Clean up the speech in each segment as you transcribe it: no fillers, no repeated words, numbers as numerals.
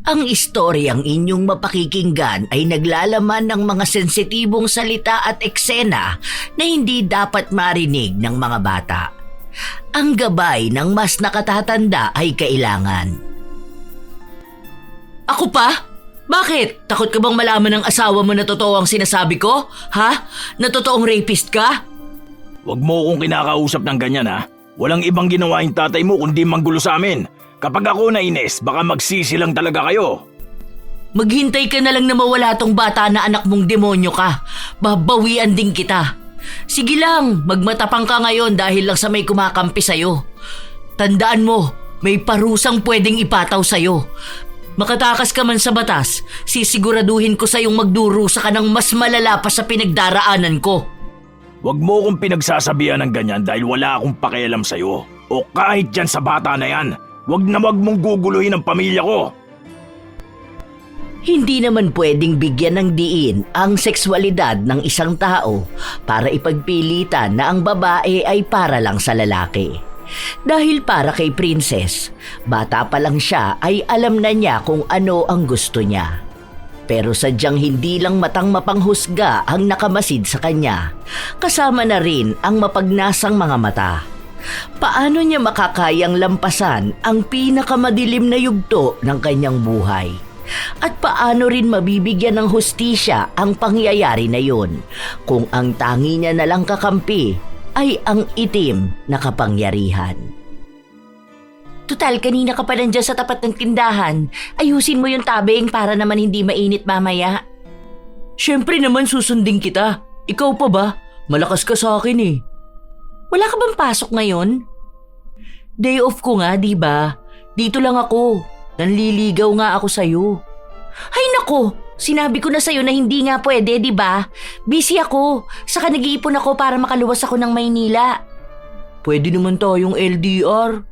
Ang istoryang inyong mapakikinggan ay naglalaman ng mga sensitibong salita at eksena na hindi dapat marinig ng mga bata. Ang gabay ng mas nakatatanda ay kailangan. Ako pa? Bakit? Takot ka bang malaman ng asawa mo na totoo ang sinasabi ko? Ha? Na totoong rapist ka? Huwag mo akong kinakausap ng ganyan ha. Walang ibang ginawa yung tatay mo kundi manggulo sa amin. Kapag ako nainis, baka magsisi lang talaga kayo. Maghintay ka na lang na mawala tong bata na anak mong demonyo ka. Babawian din kita. Sige lang, magmatapang ka ngayon dahil lang sa may kumakampi sa'yo. Tandaan mo, may parusang pwedeng ipataw sa'yo. Makatakas ka man sa batas, sisiguraduhin ko sa'yong magdurusa ka ng mas malala pa sa pinagdaraanan ko. Huwag mo akong pinagsasabihan ng ganyan dahil wala akong pakialam sa'yo. O kahit dyan sa bata na yan, wag mong guguluhin ang pamilya ko. Hindi naman pwedeng bigyan ng diin ang sekswalidad ng isang tao para ipagpilitan na ang babae ay para lang sa lalaki. Dahil para kay Princess, bata pa lang siya ay alam na niya kung ano ang gusto niya. Pero sadyang hindi lang matang mapanghusga ang nakamasid sa kanya, kasama na rin ang mapagnasang mga mata. Paano niya makakayang lampasan ang pinakamadilim na yugto ng kanyang buhay? At paano rin mabibigyan ng hustisya ang pangyayari na yun kung ang tangi niya na lang kakampi ay ang itim na kapangyarihan? Tutal, kanina ka pa nandiyan sa tapat ng tindahan. Ayusin mo yung tabing para naman hindi mainit mamaya. Siyempre naman susundin kita. Ikaw pa ba? Malakas ka sa akin eh. Wala ka bang pasok ngayon? Day off ko nga, di ba? Dito lang ako. Nanliligaw nga ako sa'yo. Ay nako, sinabi ko na sa'yo na hindi nga pwede, di ba? Busy ako. Saka nag-iipon ako para makaluwas ako ng Maynila. Pwede naman tayong LDR.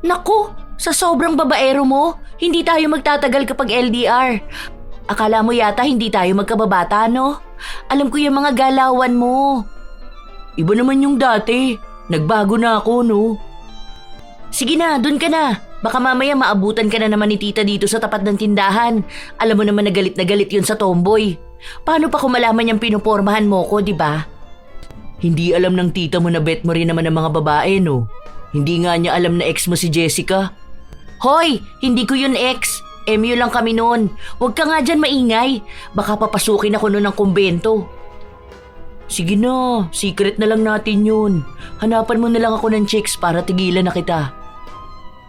Naku, sa sobrang babaero mo, hindi tayo magtatagal kapag LDR. Akala mo yata hindi tayo magkababata, no? Alam ko yung mga galawan mo. Iba naman yung dati. Nagbago na ako, no? Sige na, dun ka na. Baka mamaya maabutan ka na naman ni tita dito sa tapat ng tindahan. Alam mo naman na galit yun sa tomboy. Paano pa kung malaman niyang pinupormahan mo ko, di ba? Hindi alam ng tita mo na bet mo rin naman ng mga babae, no? Hindi nga niya alam na ex mo si Jessica. Hoy, hindi ko yun ex. MU lang kami noon. Huwag ka nga dyan maingay. Baka papasukin ako noon ng kumbento. Sige na, secret na lang natin yun. Hanapan mo na lang ako ng chicks para tigilan na kita.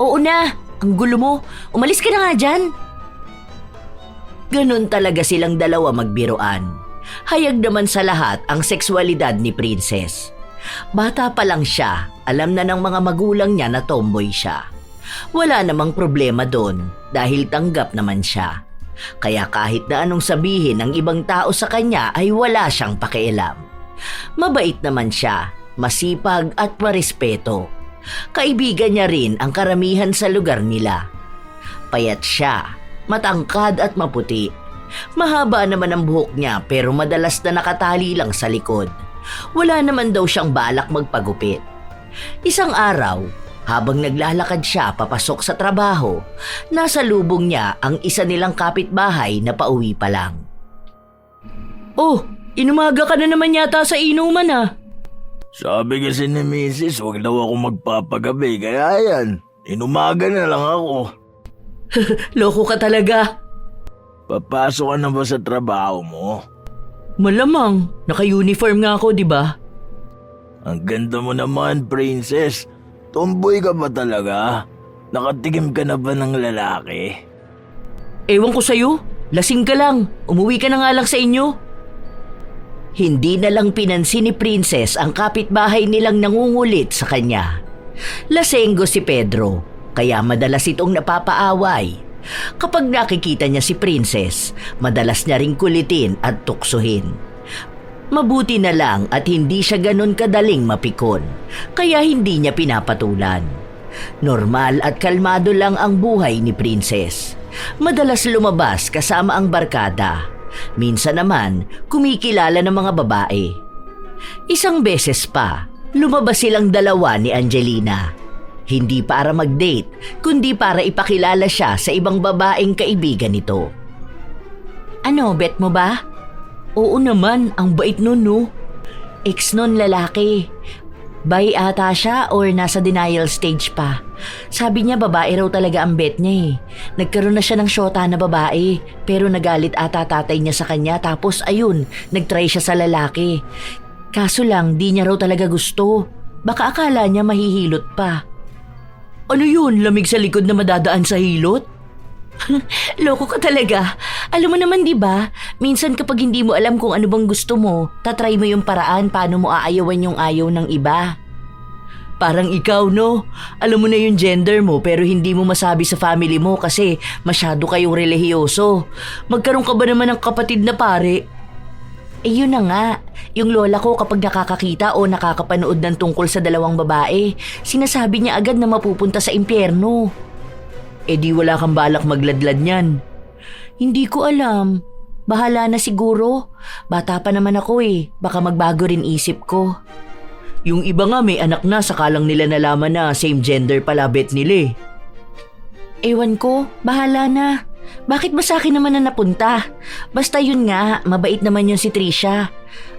Oo na, ang gulo mo. Umalis ka na nga dyan. Ganon talaga silang dalawa magbiruan. Hayag naman sa lahat ang sekswalidad ni Princess. Bata pa lang siya, alam na ng mga magulang niya na tomboy siya. Wala namang problema doon dahil tanggap naman siya. Kaya kahit na anong sabihin ng ibang tao sa kanya ay wala siyang pakialam. Mabait naman siya, masipag at marespeto. Kaibigan niya rin ang karamihan sa lugar nila. Payat siya, matangkad at maputi. Mahaba naman ang buhok niya pero madalas na nakatali lang sa likod. Wala naman daw siyang balak magpagupit. Isang araw, habang naglalakad siya papasok sa trabaho, nasa lubong niya ang isa nilang kapitbahay na pauwi pa lang. Oh, inumaga ka na naman yata sa inuman ah. Sabi kasi ni Mrs. huwag daw ako magpapagabi kaya yan, inumaga na lang ako. Loko ka talaga. Papasok ka na ba sa trabaho mo? Malamang, naka-uniform nga ako, di ba? Ang ganda mo naman, Princess. Tomboy ka ba talaga? Nakatikim ka na ba ng lalaki? Ewan ko sa'yo, lasing ka lang. Umuwi ka na nga lang sa inyo. Hindi na lang pinansin ni Princess ang kapitbahay nilang nangungulit sa kanya. Lasenggo si Pedro, kaya madalas itong napapaaway. Kapag nakikita niya si Princess, madalas niya ring kulitin at tuksuhin. Mabuti na lang at hindi siya ganon kadaling mapikon, kaya hindi niya pinapatulan. Normal at kalmado lang ang buhay ni Princess. Madalas lumabas kasama ang barkada. Minsan naman, kumikilala ng mga babae. Isang beses pa, lumabas silang dalawa ni Angelina. Hindi para mag-date, kundi para ipakilala siya sa ibang babaeng kaibigan nito. Ano, bet mo ba? Oo naman, ang bait nun no. Ex nun lalaki. Bi ata siya or nasa denial stage pa. Sabi niya babae raw talaga ang bet niya eh. Nagkaroon na siya ng syota na babae pero nagalit ata tatay niya sa kanya tapos ayun, nagtry siya sa lalaki. Kaso lang di niya raw talaga gusto. Baka akala niya mahihilot pa. Ano yun? Lamig sa likod na madadaan sa hilot? Loko ka talaga. Alam mo naman 'di ba? Minsan kapag hindi mo alam kung ano bang gusto mo, tatry mo yung paraan paano mo aayawan yung ayaw ng iba. Parang ikaw no? Alam mo na yung gender mo pero hindi mo masabi sa family mo kasi masyado kayong relihiyoso. Magkaroon ka ba naman ng kapatid na pare? Eh yun na nga, yung lola ko kapag nakakakita o nakakapanood ng tungkol sa dalawang babae, sinasabi niya agad na mapupunta sa impyerno. Eh di wala kang balak magladlad niyan. Hindi ko alam. Bahala na siguro. Bata pa naman ako eh. Baka magbago rin isip ko. Yung iba nga may anak na saka lang nila nalaman na same gender pala bet nila eh. Ewan ko, bahala na. Bakit ba sa akin naman na napunta? Basta yun nga, mabait naman yun si Trisha.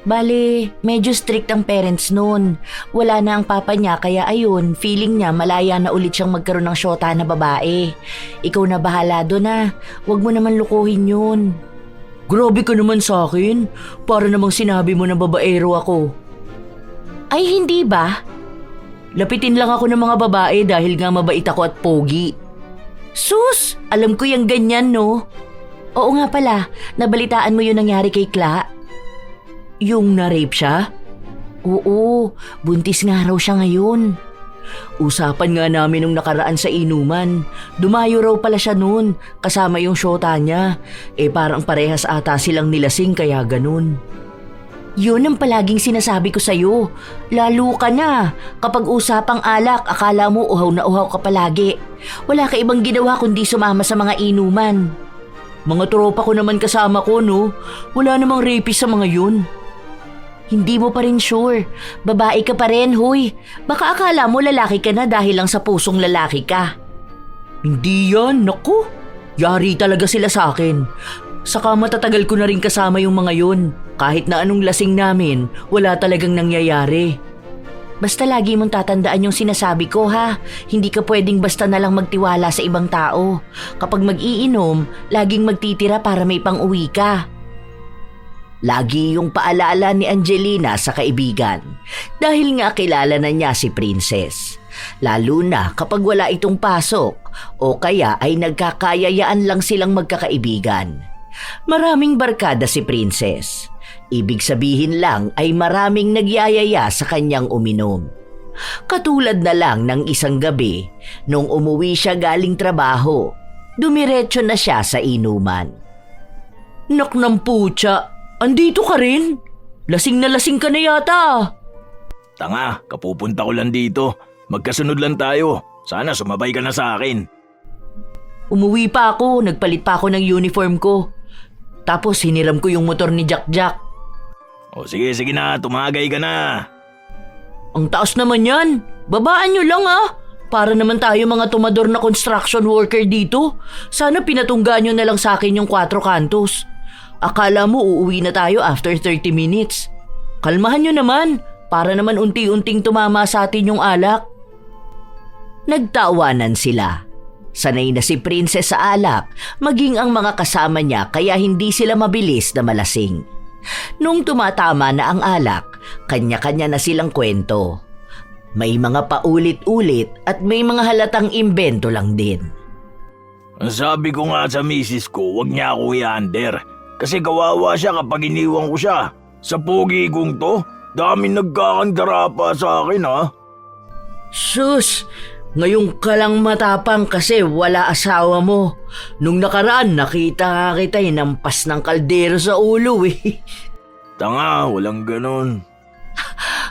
Bale, medyo strict ang parents noon. Wala na ang papa niya kaya ayun, feeling niya malaya na ulit siyang magkaroon ng syota na babae. Ikaw na bahala doon na. Huwag mo naman lukuhin yun. Grabe ka naman sa akin. Para namang sinabi mo na babaero ako. Ay hindi ba? Lapitin lang ako ng mga babae dahil nga mabait ako at pogi. Sus! Alam ko yung ganyan no? Oo nga pala, nabalitaan mo yung nangyari kay Kla? Yung na-rape siya? Oo, buntis nga raw siya ngayon. Usapan nga namin nung nakaraan sa inuman. Dumayo raw pala siya noon, kasama yung syota niya. Eh parang parehas ata silang nilasing kaya ganun. Yun ang palaging sinasabi ko sa'yo. Lalo ka na. Kapag usapang alak, akala mo uhaw na uhaw ka palagi. Wala ka ibang ginawa kundi sumama sa mga inuman. Mga tropa ko naman kasama ko, no? Wala namang rapist sa mga yun. Hindi mo pa rin sure. Babae ka pa rin, huy. Baka akala mo lalaki ka na dahil lang sa pusong lalaki ka. Hindi yan, naku. Yari talaga sila sa akin. Saka matatagal ko na rin kasama yung mga yun. Kahit na anong lasing namin, wala talagang nangyayari. Basta lagi mong tatandaan yung sinasabi ko ha. Hindi ka pwedeng basta na lang magtiwala sa ibang tao. Kapag mag-iinom, laging magtitira para may pang-uwi ka. Lagi yung paalala ni Angelina sa kaibigan. Dahil nga kilala na niya si Princess. Lalo na kapag wala itong pasok o kaya ay nagkakayayaan lang silang magkakaibigan. Maraming barkada si Princess. Ibig sabihin lang ay maraming nagyayaya sa kanyang uminom. Katulad na lang ng isang gabi, nung umuwi siya galing trabaho, dumiretso na siya sa inuman. Nak ng putya, andito ka rin? Lasing na lasing ka na yata. Tanga, kapupunta ko lang dito. Magkasunod lang tayo. Sana sumabay ka na sa akin. Umuwi pa ako, nagpalit pa ako ng uniform ko. Tapos hiniram ko yung motor ni Jack. O sige na, tumagay ka na. Ang taas naman yan. Babaan nyo lang ah. Para naman tayo mga tumador na construction worker dito. Sana pinatunggaan nyo na lang sa akin yung 4 kantos. Akala mo uuwi na tayo after 30 minutes. Kalmahan nyo naman. Para naman unti-unting tumama sa atin yung alak. Nagtawanan sila. Sanay na si Princess sa alak, maging ang mga kasama niya kaya hindi sila mabilis na malasing. Nung tumatama na ang alak, kanya-kanya na silang kwento. May mga paulit-ulit at may mga halatang imbento lang din. Sabi ko nga sa misis ko, wag niya ako i-under. Kasi kawawa siya kapag iniwan ko siya. Sa pogi kong to, daming nagkakandara pa sa akin ha. Sus! Ngayon ka lang matapang kasi wala asawa mo. Nung nakaraan nakita kita hinampas ng kaldero sa ulo eh. Tanga, walang ganun.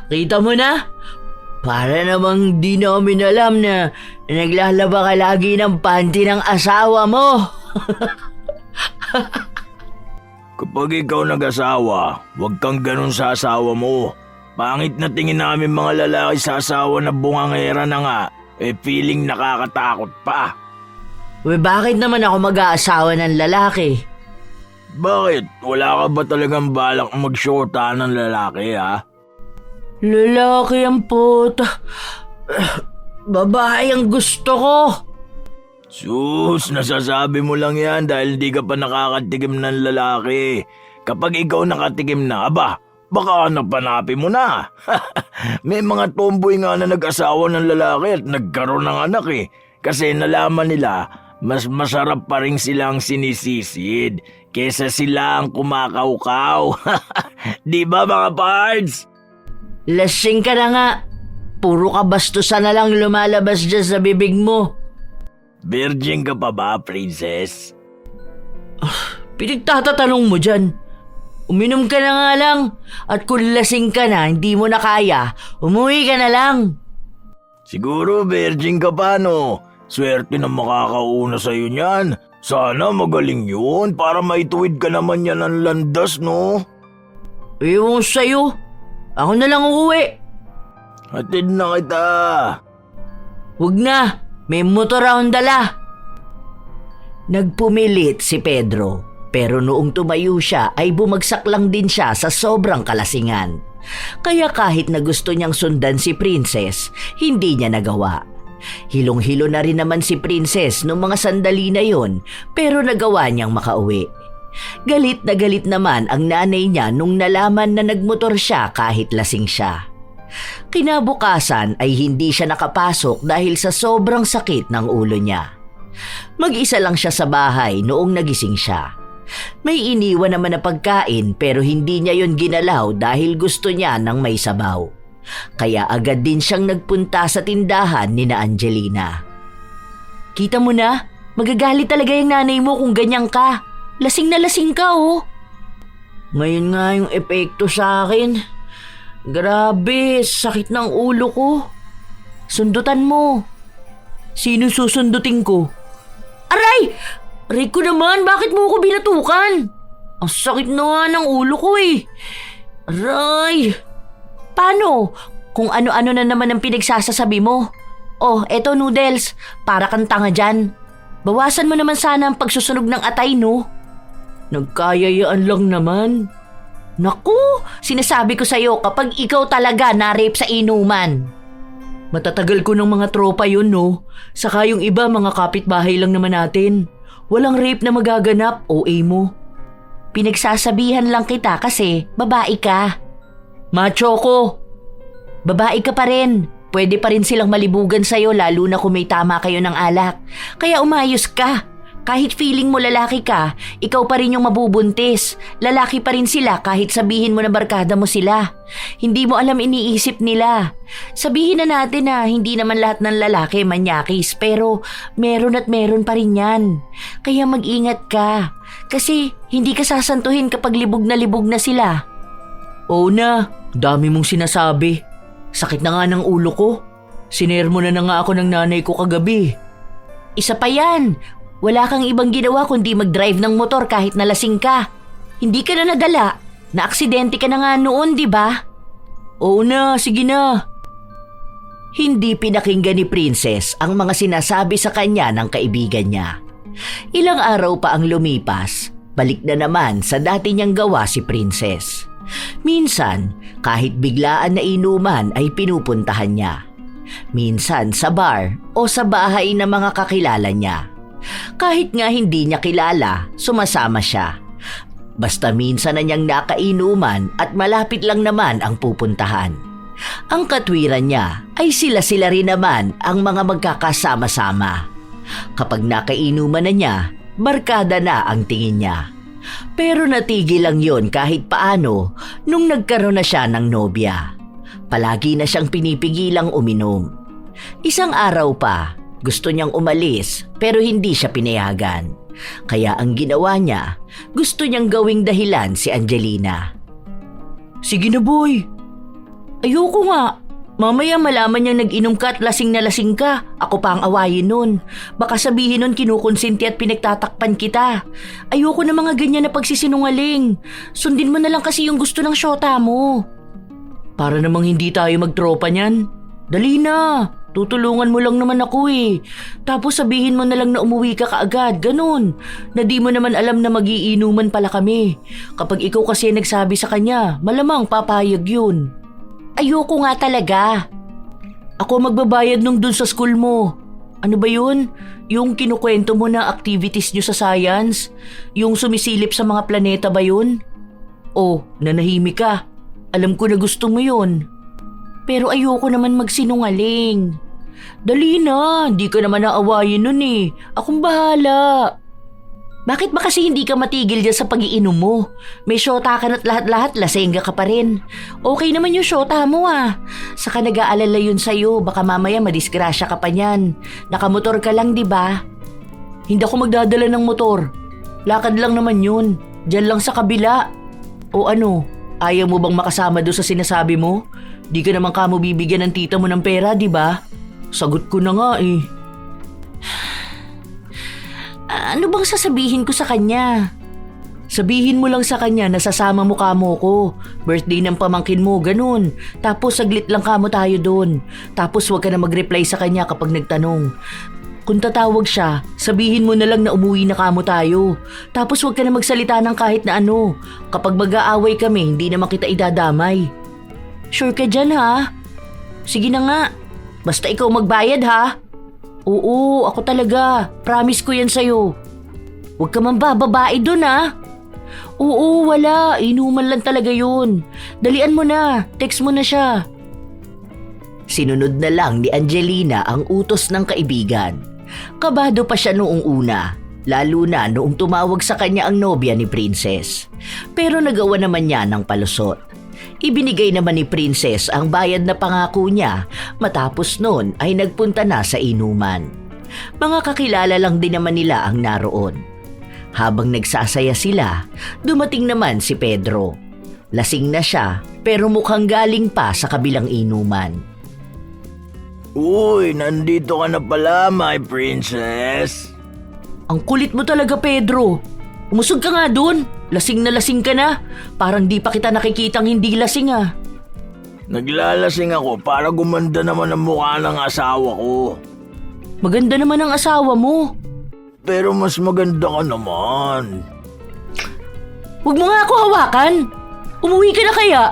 Kita mo na? Para namang di namin alam na naglalaba ka lagi ng panty ng asawa mo. Kapag ikaw nag-asawa, huwag kang ganun sa asawa mo. Pangit na tingin namin mga lalaki sa asawa na bungangera na nga. feeling nakakatakot pa. Bakit naman ako mag-aasawa ng lalaki? Bakit? Wala ka ba talagang balak mag-shorta ng lalaki, ha? Lalaki ang puta. Babae ang gusto ko. Sus, nasasabi mo lang yan dahil di ka pa nakakatikim ng lalaki. Kapag ikaw nakatikim na, baka hanap-hanapin mo na. May mga tomboy nga na nag-asawa ng lalaki at nagkaroon ng anak Kasi nalaman nila, mas masarap pa rin silang sinisisid kesa sila ang kumakaukaw. Di ba mga pards? Lasing ka na nga. Puro kabastusan na lang lumalabas dyan sa bibig mo. Virgin ka pa ba, princess? Pinagtatatanong mo dyan. Uminom ka na nga lang. At kung lasing ka na, hindi mo na kaya, umuwi ka na lang. Siguro virgin ka pa, no? Swerte na makakauna sa'yo niyan. Sana magaling yun para maituwid ka naman yan ng landas, no? Ewan sa'yo. Ako na lang uuwi. Hatid na kita. Huwag na. May motor akong dala. Nagpumilit si Pedro, pero noong tumayo siya ay bumagsak lang din siya sa sobrang kalasingan. Kaya kahit na gusto niyang sundan si Princess, hindi niya nagawa. Hilong-hilo na rin naman si Princess noong mga sandali na yon, pero nagawa niyang makauwi. Galit na galit naman ang nanay niya nung nalaman na nagmotor siya kahit lasing siya. Kinabukasan ay hindi siya nakapasok dahil sa sobrang sakit ng ulo niya. Mag-isa lang siya sa bahay noong nagising siya. May iniwan naman na pagkain pero hindi niya yon ginalaw dahil gusto niya ng may sabaw. Kaya agad din siyang nagpunta sa tindahan ni na Angelina. Kita mo na, magagalit talaga yung nanay mo kung ganyan ka. Lasing na lasing ka, oh. Ngayon nga yung epekto sa akin. Grabe, sakit ng ulo ko. Sundutan mo. Sino susundutin ko? Aray! Aray ko naman, bakit mo ko binatukan? Ang sakit na nga ng ulo ko Aray! Paano? Kung ano-ano na naman ang pinagsasasabi mo. Oh, eto noodles, para kang tanga dyan. Bawasan mo naman sana ang pagsusunog ng atay, no? Nagkayayaan lang naman. Naku, sinasabi ko sa'yo kapag ikaw talaga na-rape sa inuman. Matatagal ko ng mga tropa yun, no? Saka yung iba mga kapitbahay lang naman natin. Walang rape na magaganap, OA mo. Pinagsasabihan lang kita kasi babae ka. Macho ko. Babae ka pa rin. Pwede pa rin silang malibugan sa'yo lalo na kung may tama kayo ng alak. Kaya umayos ka. Kahit feeling mo lalaki ka, ikaw pa rin yung mabubuntis. Lalaki pa rin sila kahit sabihin mo na barkada mo sila. Hindi mo alam iniisip nila. Sabihin na natin na hindi naman lahat ng lalaki manyakis, pero meron at meron pa rin yan. Kaya mag-ingat ka. Kasi hindi ka sasantuhin kapag libog na sila. Oo na, dami mong sinasabi. Sakit na nga ng ulo ko. Sinermo na nga ako ng nanay ko kagabi. Isa pa yan. Wala kang ibang ginawa kundi mag-drive ng motor kahit nalasing ka. Hindi ka na nadala. Na-aksidente ka na nga noon, di ba? Oo na, sige na. Hindi pinakinggan ni Princess ang mga sinasabi sa kanya ng kaibigan niya. Ilang araw pa ang lumipas, balik na naman sa dati niyang gawa si Princess. Minsan, kahit biglaan na inuman ay pinupuntahan niya. Minsan sa bar o sa bahay ng mga kakilala niya. Kahit nga hindi niya kilala, sumasama siya. Basta minsan na niyang nakainuman at malapit lang naman ang pupuntahan. Ang katwiran niya ay sila-sila rin naman ang mga magkakasama-sama. Kapag nakainuman na niya, barkada na ang tingin niya. Pero natigil lang yon kahit paano nung nagkaroon na siya ng nobya. Palagi na siyang pinipigilang uminom. Isang araw pa, gusto niyang umalis pero hindi siya pinayagan. Kaya ang ginawa niya, gusto niyang gawing dahilan si Angelina. Sige na boy. Ayoko nga. Mamaya malaman niyang nag-inom ka at lasing na lasing ka. Ako pa ang awayin nun. Baka sabihin nun kinukonsinti at pinagtatakpan kita. Ayoko na mga ganyan na pagsisinungaling. Sundin mo na lang kasi yung gusto ng syota mo. Para namang hindi tayo magtropa niyan. Dali na. Tutulungan mo lang naman ako eh. Tapos sabihin mo na lang na umuwi ka kaagad, ganun. Na di mo naman alam na magiinuman pala kami. Kapag ikaw kasi nagsabi sa kanya, malamang papayag yun. Ayoko nga talaga. Ako magbabayad nung dun sa school mo. Ano ba yun? Yung kinukwento mo na activities nyo sa science? Yung sumisilip sa mga planeta ba yun? Oh, nanahimik ka. Alam ko na gusto mo yun. Pero ayoko naman magsinungaling. Dali na, hindi ka naman naawayin nun eh. Akong bahala. Bakit ba kasi hindi ka matigil dyan sa pag-iinom mo? May syota ka na't lahat-lahat, lasengga ka pa rin. Okay naman yung syota mo ah. Saka nag-aalala yun sa'yo, baka mamaya madisgrasya ka pa niyan. Nakamotor ka lang, di ba? Hindi ako magdadala ng motor. Lakad lang naman yun. Diyan lang sa kabila. O ano, ayaw mo bang makasama doon sa sinasabi mo? Di ka naman kamo bibigyan ng tita mo ng pera, di ba? Sagot ko na nga eh. Ano bang sasabihin ko sa kanya? Sabihin mo lang sa kanya na sasama mo kamo ko. Birthday ng pamangkin mo, ganun. Tapos saglit lang kamo tayo doon. Tapos huwag ka na mag-reply sa kanya kapag nagtanong. Kung tatawag siya, sabihin mo na lang na umuwi na kamo tayo. Tapos huwag ka na magsalita ng kahit na ano. Kapag mag-aaway kami, hindi naman kita idadamay. Sure ka dyan ha? Sige na nga. Basta ikaw magbayad ha? Oo, ako talaga. Promise ko yan sa'yo. Huwag ka man babae dun ha? Oo, wala. Inuman lang talaga yun. Dalian mo na. Text mo na siya. Sinunod na lang ni Angelina ang utos ng kaibigan. Kabado pa siya noong una. Lalo na noong tumawag sa kanya ang nobya ni Princess. Pero nagawa naman niya ng palusot. Ibinigay naman ni Princess ang bayad na pangako niya matapos noon ay nagpunta na sa inuman. Mga kakilala lang din naman nila ang naroon. Habang nagsasaya sila, dumating naman si Pedro. Lasing na siya pero mukhang galing pa sa kabilang inuman. Uy, nandito ka na pala, my princess. Ang kulit mo talaga, Pedro. Umusog ka nga dun. Lasing ka na. Parang di pa kita nakikitang hindi lasing ah. Naglalasing ako para gumanda naman ang mukha ng asawa ko. Maganda naman ang asawa mo. Pero mas maganda ka naman. Huwag mo nga ako hawakan. Umuwi ka na kaya?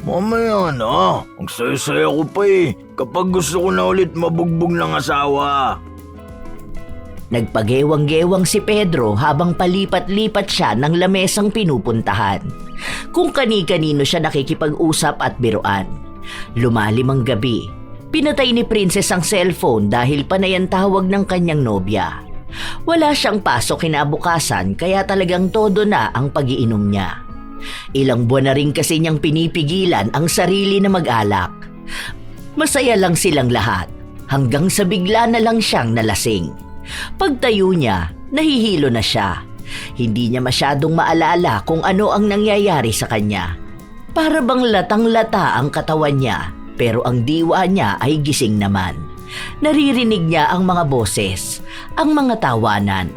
Mamaya na. Ang saya-saya ko pa eh. Kapag gusto ko na ulit mabugbog ng asawa. Nagpagewang-gewang si Pedro habang palipat-lipat siya ng lamesang pinupuntahan. Kung kani-kanino siya nakikipag-usap at biruan. Lumalim ang gabi. Pinatay ni Princess ang cellphone dahil panay ang tawag ng kanyang nobya. Wala siyang pasok kinabukasan kaya talagang todo na ang pag-iinom niya. Ilang buwan na rin kasi niyang pinipigilan ang sarili na mag-alak. Masaya lang silang lahat hanggang sa bigla na lang siyang nalasing. Pagtayo niya, nahihilo na siya. Hindi niya masyadong maalala kung ano ang nangyayari sa kanya. Para bang latang-lata ang katawan niya, pero ang diwa niya ay gising naman. Naririnig niya ang mga boses, ang mga tawanan.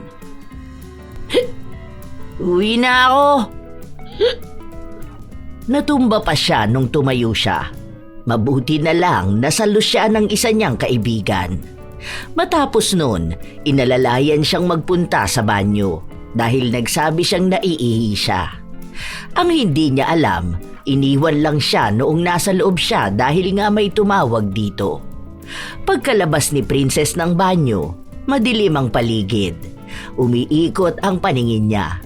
Uwi na ako! Natumba pa siya nung tumayo siya. Mabuti na lang nasalo siya ng isa niyang kaibigan. Matapos nun, inalalayan siyang magpunta sa banyo dahil nagsabi siyang naiihi siya. Ang hindi niya alam, iniwan lang siya noong nasa loob siya dahil nga may tumawag dito. Pagkalabas ni Princess ng banyo, madilim ang paligid. Umiikot ang paningin niya.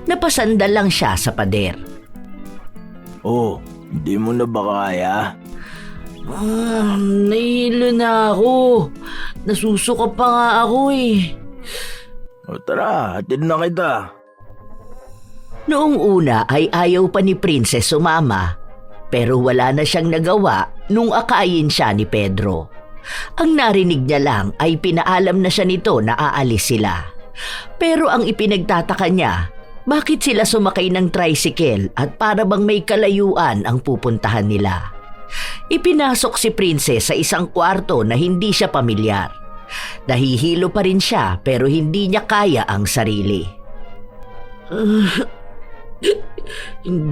Napasandal lang siya sa pader. Oh, hindi mo na ba kaya? Nahihilo na ako. Nasusuka pa nga ako eh. O tara, hatid na kita. Noong una ay ayaw pa ni Princess sumama, pero wala na siyang nagawa nung akayin siya ni Pedro. Ang narinig niya lang ay pinaalam na siya nito na aalis sila. Pero ang ipinagtataka niya, bakit sila sumakay ng tricycle at para bang may kalayuan ang pupuntahan nila? Ipinasok si Princess sa isang kwarto na hindi siya pamilyar. Nahihilo pa rin siya pero hindi niya kaya ang sarili.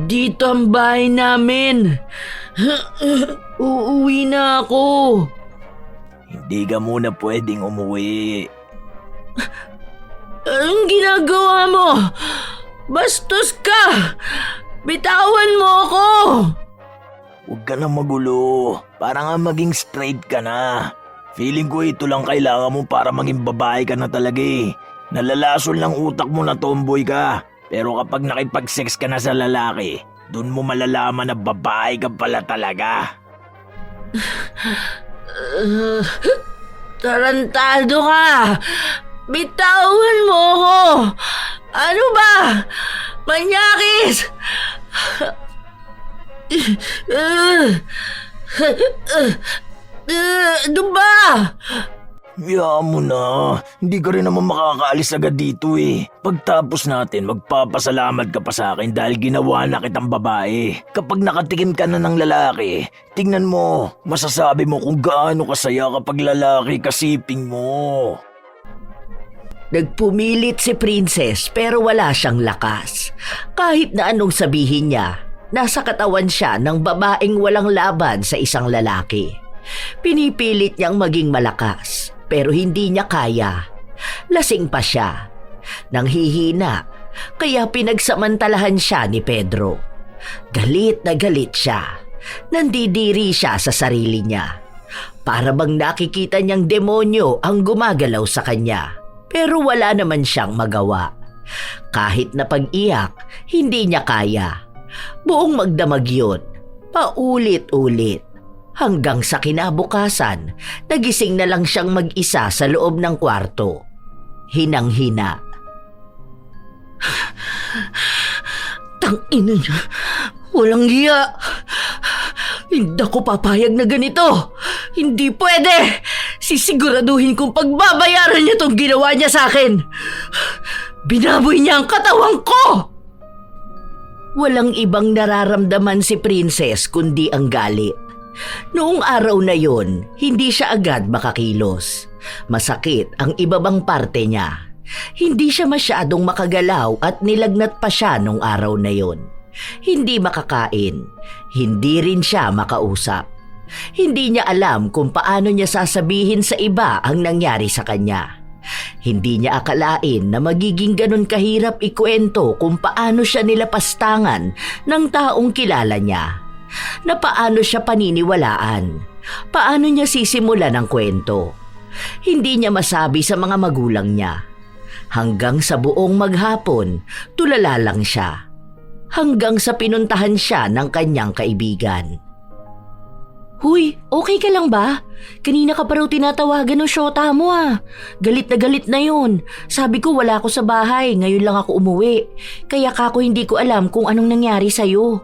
Dito ang bahay namin. Uuwi na ako. Hindi ka muna pwedeng umuwi. Anong ginagawa mo? Bastos ka! Bitawan mo ako! Huwag ka na magulo. Para nga maging straight ka na. Feeling ko ito lang kailangan mo para maging babae ka na talaga eh. Nalalasol ng utak mo na tomboy ka. Pero kapag nakipag-sex ka na sa lalaki, dun mo malalaman na babae ka pala talaga. Tarantado ka! Bitawan mo ako! Ano ba? Manyakis! Ano ba? Hayaan mo na. Hindi ka rin naman makakaalis agad dito eh. Pagtapos natin, magpapasalamat ka pa sa akin dahil ginawa na kitang babae. Kapag nakatikim ka na ng lalaki, tingnan mo, masasabi mo kung gaano kasaya kapag lalaki kasiping mo. Nagpumilit si Princess pero wala siyang lakas. Kahit na anong sabihin niya, nasa katawan siya ng babaeng walang laban sa isang lalaki. Pinipilit niyang maging malakas pero hindi niya kaya. Lasing pa siya. Nanghihina kaya pinagsamantalahan siya ni Pedro. Galit na galit siya. Nandidiri siya sa sarili niya. Para bang nakikita niyang demonyo ang gumagalaw sa kanya. Pero wala naman siyang magawa. Kahit na pag-iyak, hindi niya kaya. Buong magdamag yun, paulit-ulit. Hanggang sa kinabukasan, nagising na lang siyang mag-isa sa loob ng kwarto. Hinang-hina. Tangina niya, walang hiya. Hindi ako papayag na ganito. Hindi pwede. Sisiguraduhin kong pagbabayaran niya tong ginawa niya sa akin. Binaboy niya ang katawan ko. Walang ibang nararamdaman si Princess kundi ang galit. Noong araw na yon, hindi siya agad makakilos. Masakit ang ibabang parte niya. Hindi siya masyadong makagalaw at nilagnat pa siya noong araw na yon. Hindi makakain. Hindi rin siya makausap. Hindi niya alam kung paano niya sasabihin sa iba ang nangyari sa kanya. Hindi niya akalain na magiging ganun kahirap ikwento kung paano siya nilapastangan ng taong kilala niya. Na paano siya paniniwalaan. Paano niya sisimulan ang kwento. Hindi niya masabi sa mga magulang niya. Hanggang sa buong maghapon, tulala lang siya. Hanggang sa pinuntahan siya ng kanyang kaibigan. Huy, okay ka lang ba? Kanina ka pa raw tinatawagan ng syota mo ah. Galit na yun. Sabi ko wala ako sa bahay, ngayon lang ako umuwi. Kaya kako hindi ko alam kung anong nangyari sa'yo.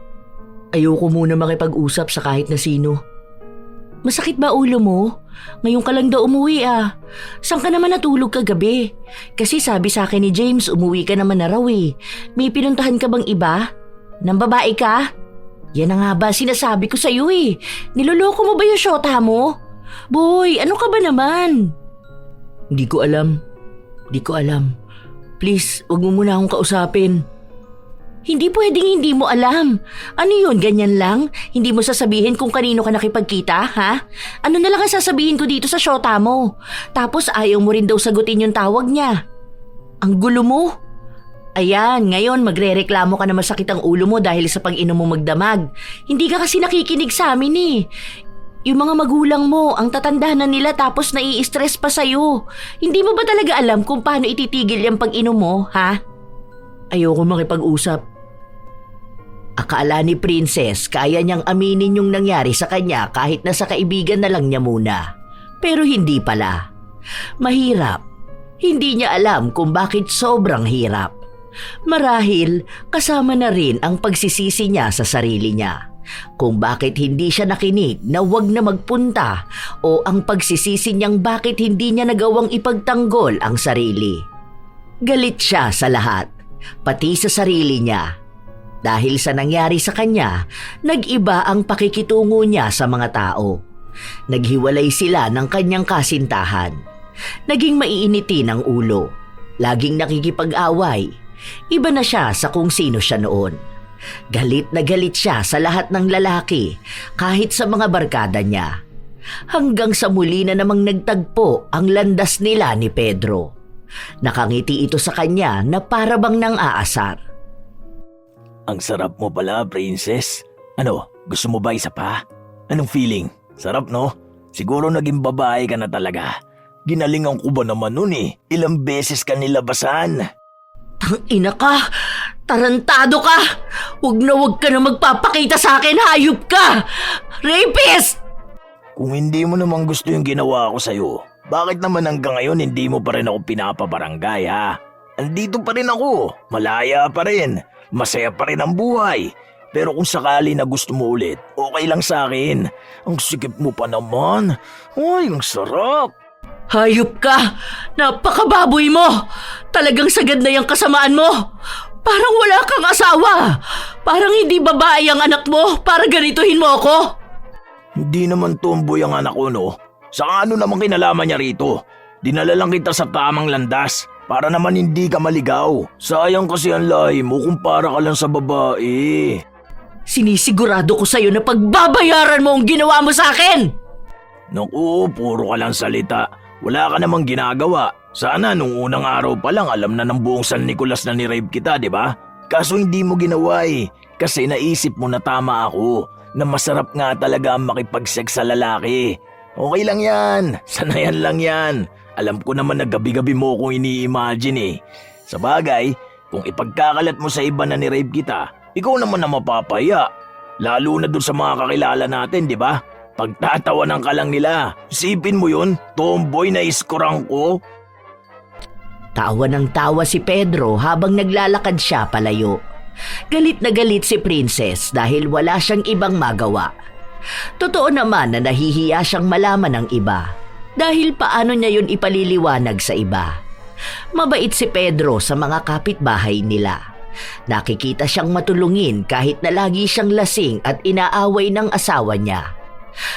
Ayoko muna makipag-usap sa kahit na sino. Masakit ba ulo mo? Ngayon ka lang daw umuwi ah. Saan ka naman natulog kagabi? Kasi sabi sa akin ni James umuwi ka naman na raw eh. May pinuntahan ka bang iba? Nang babae ka? Yan na nga ba sinasabi ko sa'yo eh. Niloloko mo ba yung syota mo? Boy, ano ka ba naman? Hindi ko alam. Please, wag mo muna akong kausapin. Hindi pwedeng hindi mo alam. Ano yun, ganyan lang? Hindi mo sasabihin kung kanino ka nakipagkita, ha? Ano na lang ang sasabihin ko dito sa syota mo? Tapos ayaw mo rin daw sagutin yung tawag niya. Ang gulo mo. Ayan, ngayon magrereklamo ka na masakit ang ulo mo dahil sa pag-inom mo magdamag. Hindi ka kasi nakikinig sa amin eh. Yung mga magulang mo, ang tatanda na nila tapos nai-stress pa sa'yo. Hindi mo ba talaga alam kung paano ititigil yung pag-inom mo, ha? Ayoko makipag-usap. Akala ni Princess kaya niyang aminin yung nangyari sa kanya kahit na sa kaibigan na lang niya muna. Pero hindi pala. Mahirap. Hindi niya alam kung bakit sobrang hirap. Marahil kasama na rin ang pagsisisi niya sa sarili niya. Kung bakit hindi siya nakinig na wag na magpunta o ang pagsisisi niyang bakit hindi niya nagawang ipagtanggol ang sarili. Galit siya sa lahat, pati sa sarili niya. Dahil sa nangyari sa kanya, nag-iba ang pakikitungo niya sa mga tao. Naghiwalay sila ng kanyang kasintahan. Naging maiinitin ang ulo. Laging nakikipag-away. Iba na siya sa kung sino siya noon. Galit na galit siya sa lahat ng lalaki, kahit sa mga barkada niya. Hanggang sa muli na namang nagtagpo ang landas nila ni Pedro. Nakangiti ito sa kanya na para bang nang aasar. Ang sarap mo pala, princess. Ano, gusto mo ba isa pa? Anong feeling? Sarap, no? Siguro naging babae ka na talaga. Ginalingan ko ba naman nun eh. Ilang beses ka nilabasan. Ina ka! Tarantado ka! Huwag ka na magpapakita sa akin, hayop ka! Rapist! Kung hindi mo naman gusto yung ginawa ko sa'yo, bakit naman hanggang ngayon hindi mo pa rin ako pinapabarangay, ha? Andito pa rin ako, malaya pa rin, masaya pa rin ang buhay. Pero kung sakali na gusto mo ulit, okay lang sa akin. Ang sikip mo pa naman. Ay, ang sarap. Hayop ka! Napakababoy mo! Talagang sagad na yung kasamaan mo! Parang wala kang asawa! Parang hindi babae ang anak mo para ganituhin mo ako! Hindi naman tomboy ang anak ko, no? Saka ano naman kinalaman niya rito? Dinala lang kita sa tamang landas para naman hindi ka maligaw. Sayang kasi ang lahi mo kung para ka lang sa babae. Sinisigurado ko sa'yo na pagbabayaran mo ang ginawa mo sa akin! Naku, puro ka lang salita. Wala ka namang ginagawa. Sana nung unang araw pa lang alam na ng buong San Nicolas na ni-rape kita, di ba? Kaso hindi mo ginawa eh. Kasi naisip mo na tama ako. Na masarap nga talaga ang makipag-sex sa lalaki. Okay lang yan. Sanayan lang yan. Alam ko naman na gabi-gabi mo kung ini-imagine eh. Sa bagay, kung ipagkakalat mo sa iba na ni-rape kita, ikaw naman na mapapaya. Lalo na dun sa mga kakilala natin, di ba? Pagtatawanan ka lang nila. Isipin mo yun, tomboy na iskorang ko. Tawa ng tawa si Pedro habang naglalakad siya palayo. Galit na galit si Princess dahil wala siyang ibang magawa. Totoo naman na nahihiya siyang malaman ng iba. Dahil paano niya yun ipaliliwanag sa iba. Mabait si Pedro sa mga kapitbahay nila. Nakikita siyang matulungin kahit na lagi siyang lasing at inaaway ng asawa niya.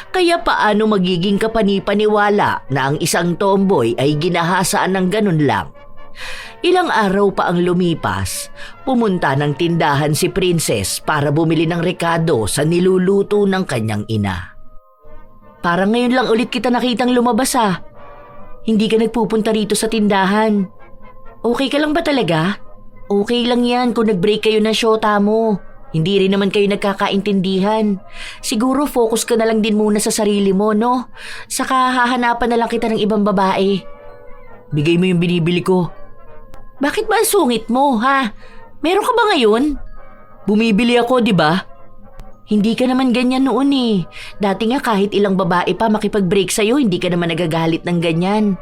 Kaya paano magiging kapanipaniwala na ang isang tomboy ay ginahasaan ng ganun lang? Ilang araw pa ang lumipas, pumunta ng tindahan si Princess para bumili ng rekado sa niluluto ng kanyang ina. Parang ngayon lang ulit kita nakitang lumabas ah. Hindi ka nagpupunta rito sa tindahan. Okay ka lang ba talaga? Okay lang yan kung nag-break kayo ng syota mo. Hindi rin naman kayo nagkakaintindihan. Siguro focus ka na lang din muna sa sarili mo, no? Saka hahanapan na lang kita ng ibang babae. Bigay mo yung binibili ko. Bakit ba ang sungit mo, ha? Meron ka ba ngayon? Bumibili ako, di ba? Hindi ka naman ganyan noon eh. Dati nga kahit ilang babae pa makipag-break sa'yo, hindi ka naman nagagalit ng ganyan.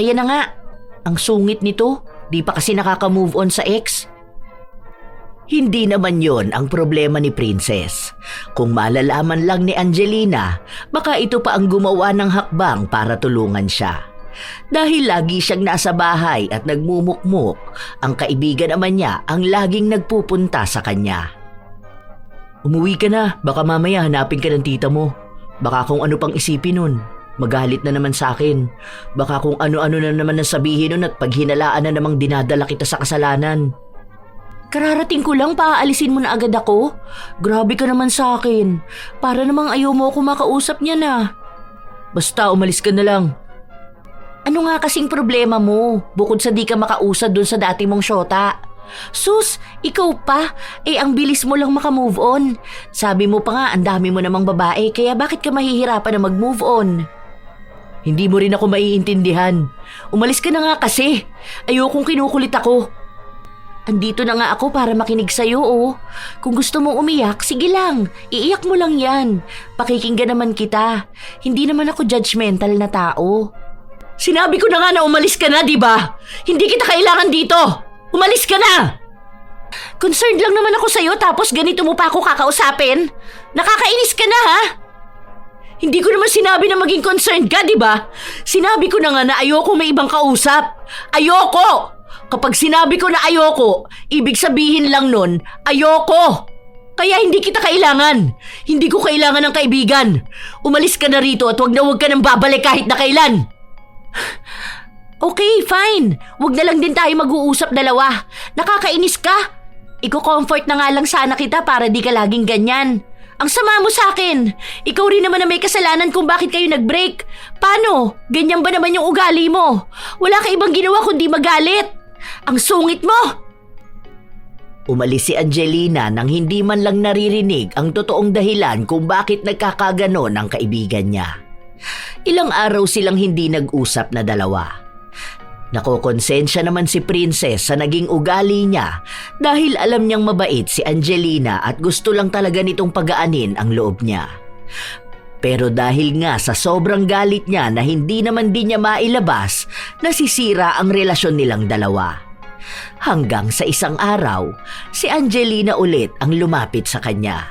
Ayan na nga, ang sungit nito. Di pa kasi nakaka-move on sa ex. Hindi naman yon ang problema ni Princess. Kung malalaman lang ni Angelina, baka ito pa ang gumawa ng hakbang para tulungan siya. Dahil lagi siyang nasa bahay at nagmumukmuk, ang kaibigan naman niya ang laging nagpupunta sa kanya. Umuwi ka na, baka mamaya hanapin ka ng tita mo. Baka kung ano pang isipin nun. Magalit na naman sa akin. Baka kung ano-ano na naman nasabihin nun at paghinalaan na namang dinadala kita sa kasalanan. Kararating ko lang, paaalisin mo na agad ako? Grabe ka naman sa akin. Para namang ayaw mo ako makausap niya na. Basta umalis ka na lang. Ano nga kasing problema mo? Bukod sa di ka makausad dun sa dati mong syota. Sus, ikaw pa? Ang bilis mo lang makamove on. Sabi mo pa nga, ang dami mo namang babae, kaya bakit ka mahihirapan na mag-move on? Hindi mo rin ako maiintindihan. Umalis ka na nga kasi. Ayokong kinukulit ako. Andito na nga ako para makinig sa'yo, oh. Kung gusto mong umiyak, sige lang. Iiyak mo lang yan. Pakikinggan naman kita. Hindi naman ako judgmental na tao. Sinabi ko na nga na umalis ka na, di ba? Hindi kita kailangan dito. Umalis ka na! Concerned lang naman ako sa'yo tapos ganito mo pa ako kakausapin? Nakakainis ka na, ha? Hindi ko naman sinabi na maging concerned ka, di ba? Sinabi ko na nga na ayoko may ibang kausap. Ayoko! Kapag sinabi ko na ayoko, ibig sabihin lang nun, ayoko! Kaya hindi kita kailangan. Hindi ko kailangan ng kaibigan. Umalis ka na rito at wag ka nang babalik kahit na kailan. Okay, fine. Wag na lang din tayo mag-uusap dalawa. Nakakainis ka. Iko-comfort na nga lang sana kita para di ka laging ganyan. Ang sama mo sa akin! Ikaw rin naman na may kasalanan kung bakit kayo nag-break. Paano? Ganyan ba naman yung ugali mo? Wala ka ibang ginawa kundi magalit. Ang sungit mo! Umalis si Angelina nang hindi man lang naririnig ang totoong dahilan kung bakit nagkakaganon ang kaibigan niya. Ilang araw silang hindi nag-usap na dalawa. Nakokonsensya naman si Princess sa naging ugali niya dahil alam niyang mabait si Angelina at gusto lang talaga nitong pagaanin ang loob niya. Pero dahil nga sa sobrang galit niya na hindi naman din niya mailabas, nasisira ang relasyon nilang dalawa. Hanggang sa isang araw, si Angelina ulit ang lumapit sa kanya.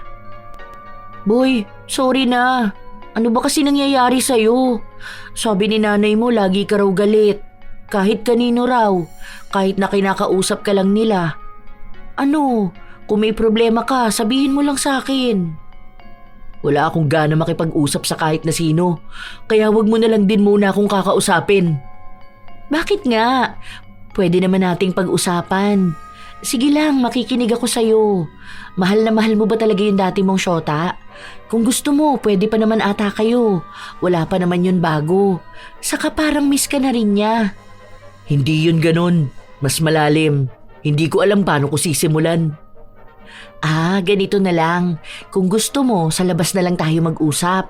Boy, sorry na. Ano ba kasi nangyayari sa'yo? Sabi ni nanay mo lagi ka raw galit. Kahit kanino raw, kahit na kinakausap ka lang nila. Ano, kung may problema ka, sabihin mo lang sa akin. Wala akong gana makipag-usap sa kahit na sino, kaya wag mo na lang din muna akong kakausapin. Bakit nga? Pwede naman nating pag-usapan. Sige lang, makikinig ako sa'yo. Mahal na mahal mo ba talaga yung dati mong syota? Kung gusto mo, pwede pa naman ata kayo. Wala pa naman yun bago. Saka parang miss ka na rin niya. Hindi yun ganon. Mas malalim. Hindi ko alam paano ko sisimulan. Ganito na lang. Kung gusto mo, sa labas na lang tayo mag-usap.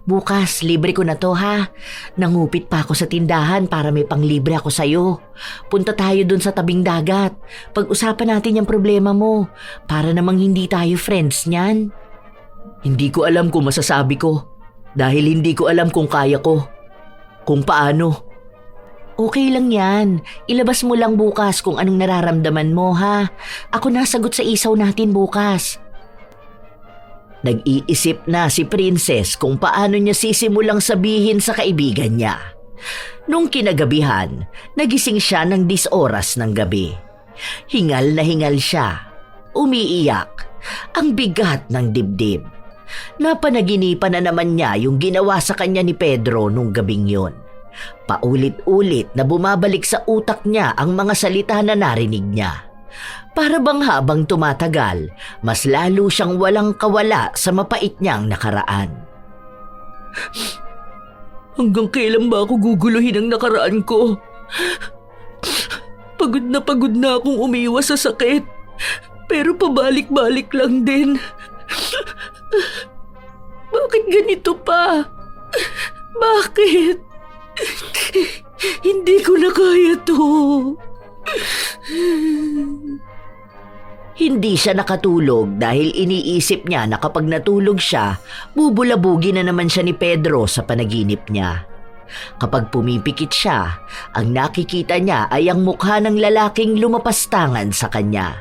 Bukas, libre ko na to ha. Nangupit pa ako sa tindahan para may panglibre ako sa'yo. Punta tayo dun sa tabing dagat. Pag-usapan natin yung problema mo. Para namang hindi tayo friends niyan. Hindi ko alam kung masasabi ko. Dahil hindi ko alam kung kaya ko. Kung paano. Okay lang yan. Ilabas mo lang bukas kung anong nararamdaman mo, ha? Ako nasagot sa isaw natin bukas. Nag-iisip na si Princess kung paano niya sisimulang sabihin sa kaibigan niya. Nung kinagabihan, nagising siya ng 10 oras ng gabi. Hingal na hingal siya. Umiiyak. Ang bigat ng dibdib. Napanaginipan na naman niya yung ginawa sa kanya ni Pedro nung gabing yon. Paulit-ulit na bumabalik sa utak niya ang mga salita na narinig niya. Para bang habang tumatagal, mas lalo siyang walang kawala sa mapait niyang nakaraan. Hanggang kailan ba ako guguluhin ang nakaraan ko? Pagod na akong umiwas sa sakit, pero pabalik-balik lang din. Bakit ganito pa? Bakit? Hindi ko na kaya to. Hindi siya nakatulog dahil iniisip niya na kapag natulog siya, bubulabugin na naman siya ni Pedro sa panaginip niya. Kapag pumipikit siya, ang nakikita niya ay ang mukha ng lalaking lumapastangan sa kanya.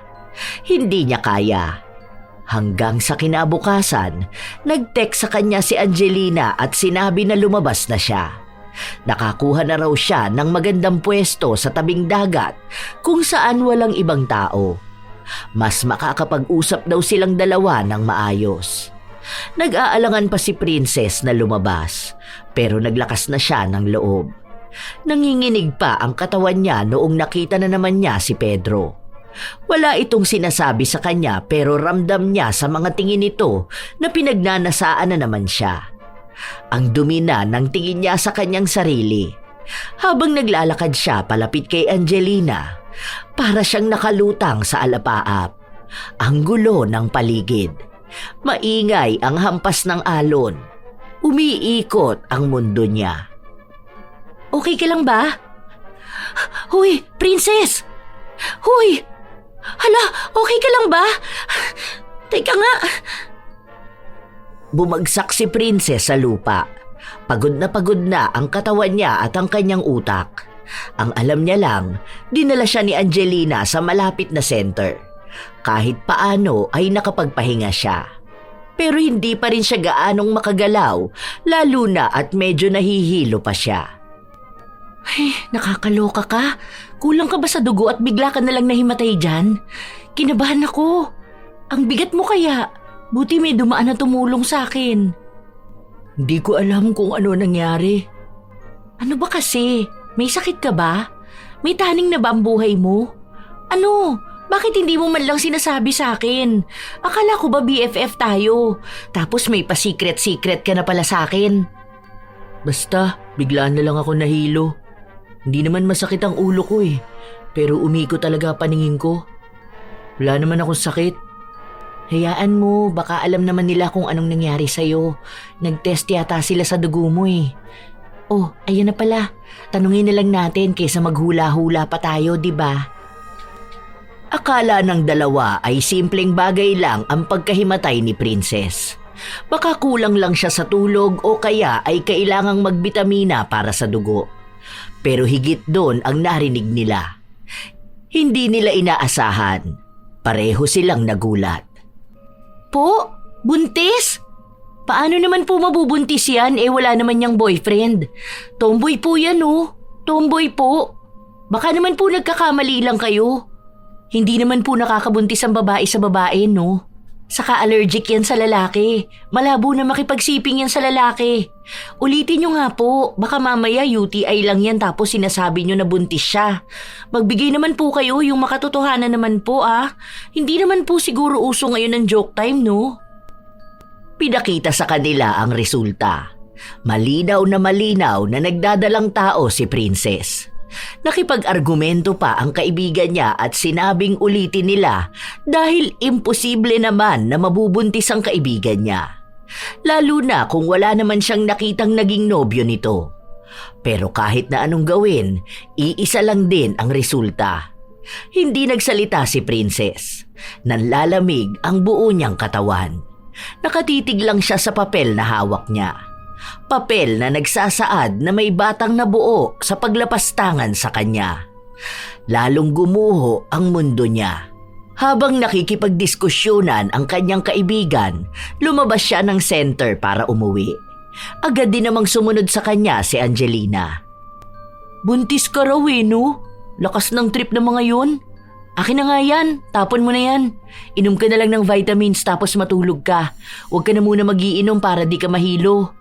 Hindi niya kaya. Hanggang sa kinabukasan, nag-text sa kanya si Angelina at sinabi na lumabas na siya. Nakakuha na raw siya ng magandang pwesto sa tabing dagat kung saan walang ibang tao. Mas makakapag-usap daw silang dalawa ng maayos. Nag-aalangan pa si Princess na lumabas, pero naglakas na siya ng loob. Nanginginig pa ang katawan niya noong nakita na naman niya si Pedro. Wala itong sinasabi sa kanya pero ramdam niya sa mga tingin nito na pinagnanasaan na naman siya. Ang dumi na ng tingin niya sa kanyang sarili. Habang naglalakad siya palapit kay Angelina, para siyang nakalutang sa alapaap. Ang gulo ng paligid. Maingay ang hampas ng alon. Umiikot ang mundo niya. Okay ka lang ba? Huy, Princess! Huy! Hala, okay ka lang ba? Teka nga. Bumagsak si Princess sa lupa. Pagod na ang katawan niya at ang kanyang utak. Ang alam niya lang, dinala siya ni Angelina sa malapit na center. Kahit paano ay nakapagpahinga siya. Pero hindi pa rin siya gaanong makagalaw, lalo na at medyo nahihilo pa siya. Ay, nakakaloka ka. Kulang ka ba sa dugo at bigla ka nalang nahimatay dyan? Kinabahan ako. Ang bigat mo kaya. Buti may dumaan na tumulong sa akin. Hindi ko alam kung ano nangyari. Ano ba kasi? May sakit ka ba? May taning na ba ang buhay mo? Ano? Bakit hindi mo man lang sinasabi sa akin? Akala ko ba BFF tayo? Tapos may pa-secret-secret ka na pala sa akin. Basta, biglaan na lang ako nahilo. Hindi naman masakit ang ulo ko eh. Pero umiko talaga paningin ko. Wala naman akong sakit. Hayaan mo, baka alam naman nila kung anong nangyari sa'yo. Nag-test yata sila sa dugo mo eh. Oh, ayun na pala. Tanungin na lang natin kaysa maghula-hula pa tayo, di ba? Akala ng dalawa ay simpleng bagay lang ang pagkahimatay ni Princess. Baka kulang lang siya sa tulog o kaya ay kailangang magbitamina para sa dugo. Pero higit doon ang narinig nila. Hindi nila inaasahan. Pareho silang nagulat. Po? Buntis? Paano naman po mabubuntis yan wala naman niyang boyfriend? Tomboy po yan oh. Tomboy po. Baka naman po nagkakamali lang kayo. Hindi naman po nakakabuntis ang babae sa babae, no? Saka allergic yan sa lalaki. Malabo na makipagsiping yan sa lalaki. Ulitin nyo nga po, baka mamaya UTI lang yan tapos sinasabi nyo na buntis siya. Magbigay naman po kayo yung makatotohanan naman po Hindi naman po siguro uso ngayon ng joke time, no? Pinakita sa kanila ang resulta. Malinaw na nagdadalang tao si Princess. Nakipag-argumento pa ang kaibigan niya at sinabing ulitin nila dahil imposible naman na mabubuntis ang kaibigan niya. Lalo na kung wala naman siyang nakitang naging nobyo nito. Pero kahit na anong gawin, iisa lang din ang resulta. Hindi nagsalita si Princess. Nanlalamig ang buo niyang katawan. Nakatitig lang siya sa papel na hawak niya. Papel na nagsasaad na may batang nabuo sa paglapastangan sa kanya. Lalong gumuho ang mundo niya. Habang nakikipagdiskusyonan ang kanyang kaibigan, lumabas siya ng center para umuwi. Agad din namang sumunod sa kanya si Angelina. Buntis ka raw no? Lakas ng trip ng mga yun. Akin na nga yan, tapon mo na yan. Inom ka na lang ng vitamins tapos matulog ka. Huwag ka na muna magiinom para di ka mahilo.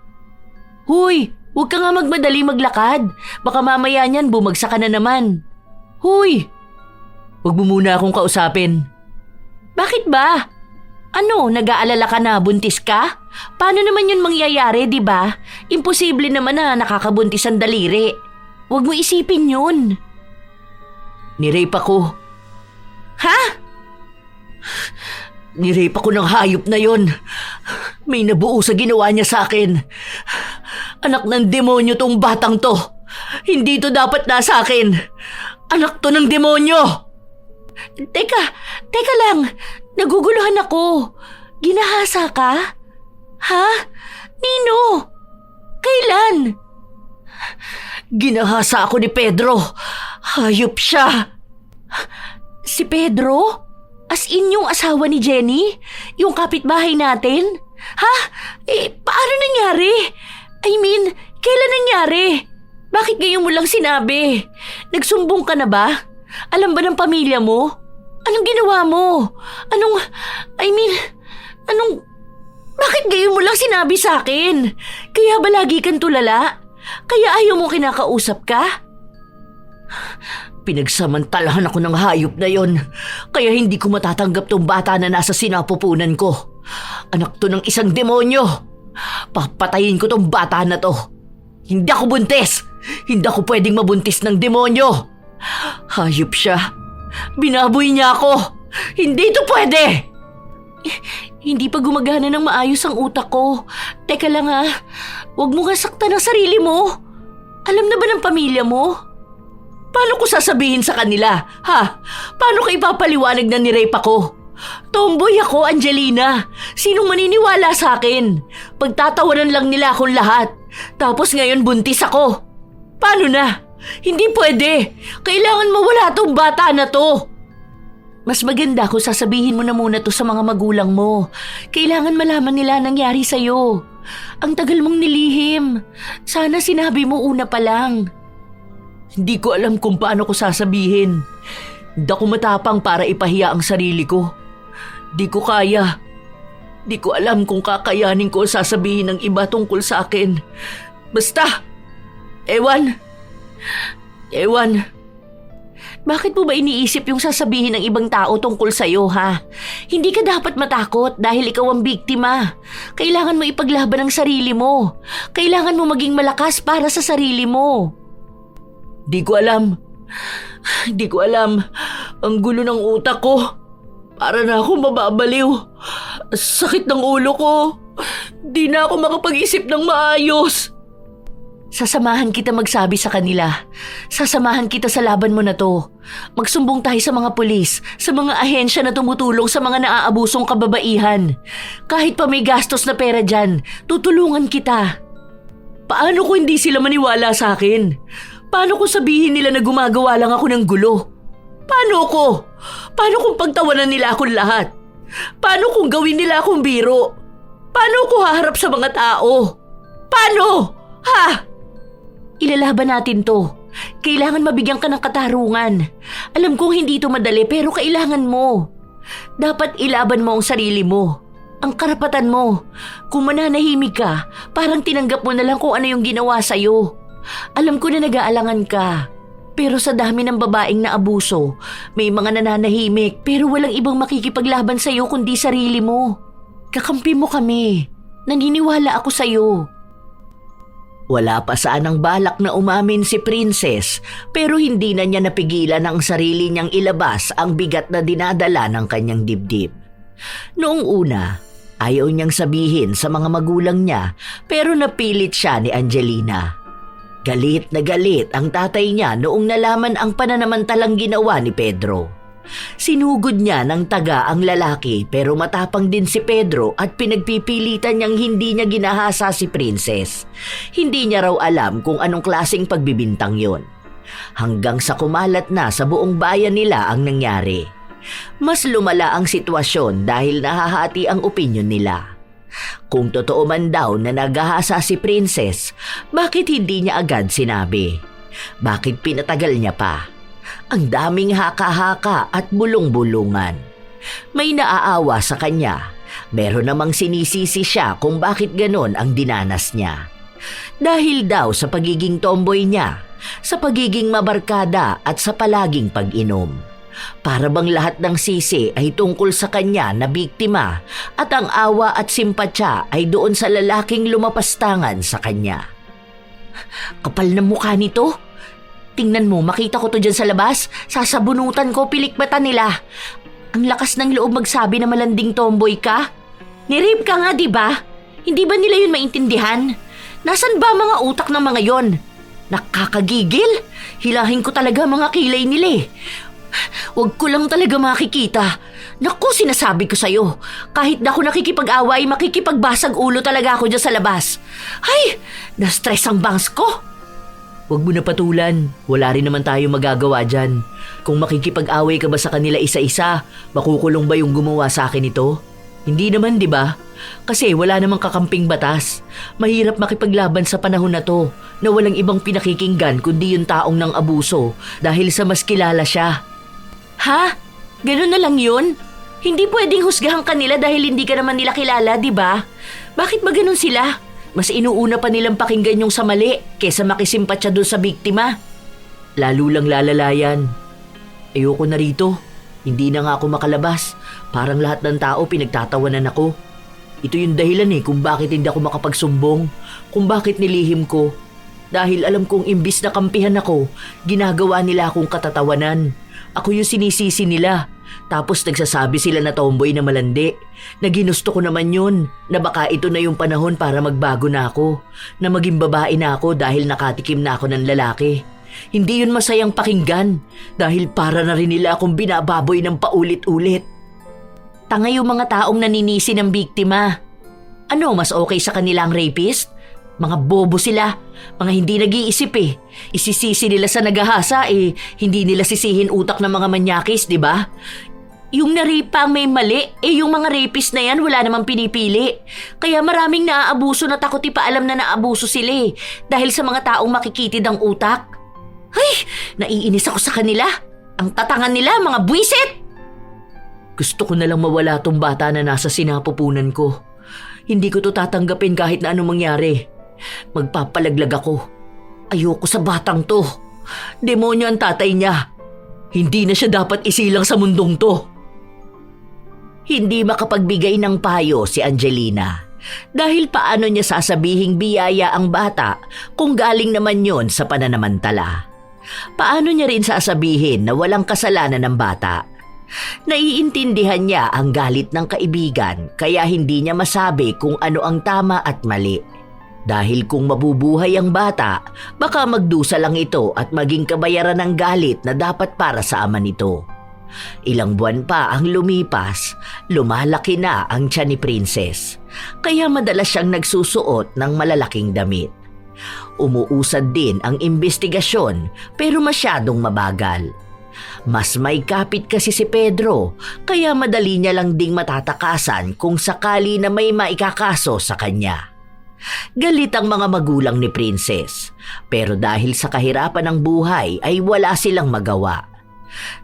Huy, huwag ka nga magmadali maglakad. Baka mamaya niyan bumagsak ka na naman. Huy! Huwag mo muna akong kausapin. Bakit ba? Ano, nag-aalala ka na buntis ka? Paano naman yun mangyayari, di ba? Imposible naman na nakakabuntis ang daliri. Huwag mo isipin yun. Nirape ako. Ha? Nirape ako ng hayop na yon. May nabuo sa ginawa niya sa akin. Anak ng demonyo tong batang to. Hindi to dapat nasa akin. Anak to ng demonyo. Teka lang. Naguguluhan ako. Ginahasa ka? Ha? Nino? Kailan? Ginahasa ako ni Pedro. Hayop siya. Si Pedro? As in yung asawa ni Jenny? Yung kapitbahay natin? Ha? Paano nangyari? I mean, kailan nangyari? Bakit ngayon mo lang sinabi? Nagsumbong ka na ba? Alam ba ng pamilya mo? Anong ginawa mo? Bakit ngayon mo lang sinabi sa akin? Kaya ba lagi kang tulala? Kaya ayaw mo kinakausap ka? Pinagsamantalahan ako ng hayop na yon. Kaya hindi ko matatanggap tong bata na nasa sinapupunan ko. Anak to ng isang demonyo. Papatayin ko tong bata na to. Hindi ako buntis. Hindi ako pwedeng mabuntis ng demonyo. Hayop siya. Binaboy niya ako. Hindi to pwede. Hindi pa gumagana ng maayos ang utak ko. Teka lang Huwag mo nga saktan ang sarili mo. Alam na ba ng pamilya mo? Paano ko sasabihin sa kanila, ha? Paano ko ipapaliwanag na nirape ako? Tomboy ako, Angelina. Sinong maniniwala sa akin? Pagtatawanan lang nila akong lahat. Tapos ngayon buntis ako. Paano na? Hindi pwede. Kailangan mawala tong bata na to. Mas maganda kung sasabihin mo na muna to sa mga magulang mo. Kailangan malaman nila nangyari sa'yo. Ang tagal mong nilihim. Sana sinabi mo una pa lang. Hindi ko alam kung paano ko sasabihin. Hindi ako matapang para ipahiya ang sarili ko. Di ko kaya. Di ko alam kung kakayanin ko sasabihin ng iba tungkol sa akin. Basta, ewan. Bakit mo ba iniisip yung sasabihin ng ibang tao tungkol sa'yo, ha? Hindi ka dapat matakot dahil ikaw ang biktima. Kailangan mo ipaglaban ang sarili mo. Kailangan mo maging malakas para sa sarili mo. Di ko alam. Di ko alam. Ang gulo ng utak ko. Para na ako mababaliw. Sakit ng ulo ko. Di na ako makapag-isip ng maayos. Sasamahan kita magsabi sa kanila. Sasamahan kita sa laban mo na to. Magsumbong tayo sa mga pulis, sa mga ahensya na tumutulong sa mga naaabusong kababaihan. Kahit pa may gastos na pera dyan, tutulungan kita. Paano kung hindi sila maniwala sa akin? Paano kung sabihin nila na gumagawa lang ako ng gulo? Paano ko? Paano kung pagtawanan nila akong lahat? Paano kung gawin nila akong biro? Paano ko haharap sa mga tao? Paano? Ha? Ilalaban natin to. Kailangan mabigyan ka ng katarungan. Alam kong hindi ito madali pero kailangan mo. Dapat ilaban mo ang sarili mo. Ang karapatan mo. Kung mananahimik ka, parang tinanggap mo na lang kung ano yung ginawa sa'yo. Alam ko na nag-aalangan ka. Pero sa dami ng babaeng naabuso, may mga nananahimik pero walang ibang makikipaglaban sa'yo kundi sarili mo. Kakampi mo kami. Naniniwala ako sa'yo. Wala pa sanang balak na umamin si Princess pero hindi na niya napigilan ang sarili niyang ilabas ang bigat na dinadala ng kanyang dibdib. Noong una, ayaw niyang sabihin sa mga magulang niya pero napilit siya ni Angelina. Galit na galit ang tatay niya noong nalaman ang pananamantalang ginawa ni Pedro. Sinugod niya ng taga ang lalaki pero matapang din si Pedro at pinagpipilitan niyang hindi niya ginahasa si Princess. Hindi niya raw alam kung anong klaseng pagbibintang yon. Hanggang sa kumalat na sa buong bayan nila ang nangyari. Mas lumala ang sitwasyon dahil nahahati ang opinyon nila. Kung totoo man daw na naghahasa si Princess, bakit hindi niya agad sinabi? Bakit pinatagal niya pa? Ang daming haka-haka at bulong-bulungan. May naaawa sa kanya. Meron namang sinisisi siya kung bakit ganon ang dinanas niya. Dahil daw sa pagiging tomboy niya, sa pagiging mabarkada at sa palaging pag-inom. Para bang lahat ng sisi ay tungkol sa kanya na biktima at ang awa at simpatya ay doon sa lalaking lumapastangan sa kanya. Kapal na mukha nito. Tingnan mo, makita ko to dyan sa labas. Sasabunutan ko, pilikbatan nila. Ang lakas ng loob magsabi na malanding tomboy ka. Nirape ka nga, di ba? Hindi ba nila yun maintindihan? Nasaan ba mga utak ng mga yon? Nakakagigil. Hilahin ko talaga mga kilay nila eh. Huwag ko lang talaga makikita. Naku, sinasabi ko sa'yo. Kahit na ako nakikipag-away, makikipagbasag ulo talaga ako dyan sa labas. Ay, na-stress ang bangs ko. Huwag mo na patulan. Wala rin naman tayo magagawa dyan. Kung makikipag-away ka ba sa kanila isa-isa, makukulong ba yung gumawa sa akin ito? Hindi naman, di ba? Kasi wala namang kakamping batas. Mahirap makipaglaban sa panahon na to na walang ibang pinakikinggan kundi yung taong nang abuso dahil sa mas kilala siya. Ha? Ganun na lang yun? Hindi pwedeng husgahan kanila dahil hindi ka naman nila kilala, di ba? Bakit ba ganun sila? Mas inuuna pa nilang pakinggan yung sa mali kesa makisimpatya doon sa biktima. Lalo lang lalalayan. Ayoko na rito. Hindi na nga ako makalabas. Parang lahat ng tao pinagtatawanan ako. Ito yung dahilan kung bakit hindi ako makapagsumbong. Kung bakit nilihim ko. Dahil alam kong imbis na kampihan ako, ginagawa nila akong katatawanan. Ako yung sinisisi nila. Tapos nagsasabi sila na tomboy na malandi. Na ginusto ko naman yun. Na baka ito na yung panahon para magbago na ako. Na maging babae na ako dahil nakatikim na ako ng lalaki. Hindi yun masayang pakinggan. Dahil para na rin nila akong binababoy ng paulit-ulit. Tanga yung mga taong naninisi ng biktima. Ano, mas okay sa kanilang rapist? Mga bobo sila. Mga hindi nag-iisip eh. Isisisi nila sa nagahasa eh. Hindi nila sisihin utak ng mga manyakis, di ba? Yung na-rape pa ang may mali, eh yung mga rapist na yan wala namang pinipili. Kaya maraming naaabuso na takot ipaalam na naabuso sila eh. Dahil sa mga taong makikitid ang utak. Ay, naiinis ako sa kanila. Ang tatangan nila, mga buwisit! Gusto ko na lang mawala tong bata na nasa sinapupunan ko. Hindi ko to tatanggapin kahit na anong mangyari. Magpapalaglag ako. Ayoko sa batang to. Demonyo ang tatay niya. Hindi na siya dapat isilang sa mundong to. Hindi makapagbigay ng payo si Angelina dahil paano niya sasabihing biyaya ang bata kung galing naman yon sa pananamantala. Paano niya rin sasabihin na walang kasalanan ng bata? Naiintindihan niya ang galit ng kaibigan kaya hindi niya masabi kung ano ang tama at mali. Dahil kung mabubuhay ang bata, baka magdusa lang ito at maging kabayaran ng galit na dapat para sa ama nito. Ilang buwan pa ang lumipas, lumalaki na ang tiyan ni Princess, kaya madalas siyang nagsusuot ng malalaking damit. Umuusad din ang imbestigasyon pero masyadong mabagal. Mas may kapit kasi si Pedro, kaya madali niya lang ding matatakasan kung sakali na may maikakaso sa kanya. Galit ang mga magulang ni Princess, pero dahil sa kahirapan ng buhay ay wala silang magawa.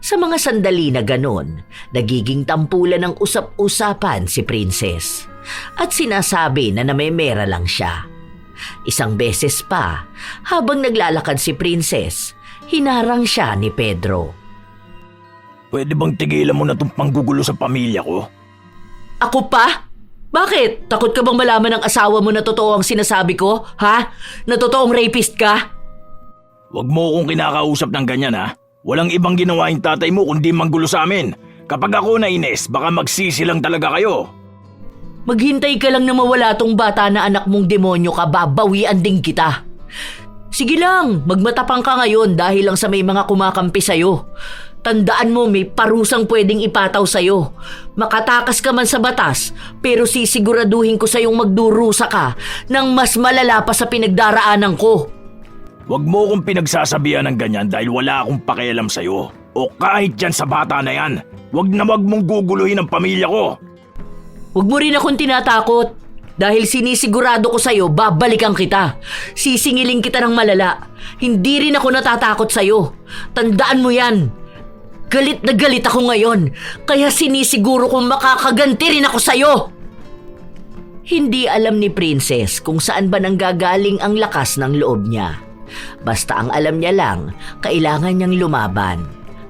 Sa mga sandali na ganon, nagiging tampulan ng usap-usapan si Princess at sinasabi na namemera lang siya. Isang beses pa, habang naglalakad si Princess, hinarang siya ni Pedro. Pwede bang tigilan mo na itong panggugulo sa pamilya ko? Ako pa? Bakit? Takot ka bang malaman ng asawa mo na totoo ang sinasabi ko? Ha? Na totoong rapist ka? Huwag mo akong kinakausap ng ganyan ha. Walang ibang ginawa yung tatay mo kundi manggulo sa amin. Kapag ako nainis, baka magsisi lang talaga kayo. Maghintay ka lang na mawala tong bata na anak mong demonyo ka, babawian din kita. Sige lang, magmatapang ka ngayon dahil lang sa may mga kumakampi sa'yo. Tandaan mo, may parusang pwedeng ipataw sa'yo. Makatakas ka man sa batas, pero sisiguraduhin ko sa'yong magdurusa ka ng mas malala pa sa pinagdaraanan ko. Huwag mo akong pinagsasabihan ng ganyan dahil wala akong pakialam sa'yo. O kahit yan sa bata na yan, huwag mong guguluhin ang pamilya ko. Huwag mo rin akong tinatakot. Dahil sinisigurado ko sa'yo, babalikan kita. Sisingiling kita ng malala. Hindi rin ako natatakot sa'yo. Tandaan mo yan. Galit na galit ako ngayon, kaya sinisiguro kong makakaganti rin ako sa'yo. Hindi alam ni Princess kung saan ba nanggagaling ang lakas ng loob niya. Basta ang alam niya lang, kailangan niyang lumaban.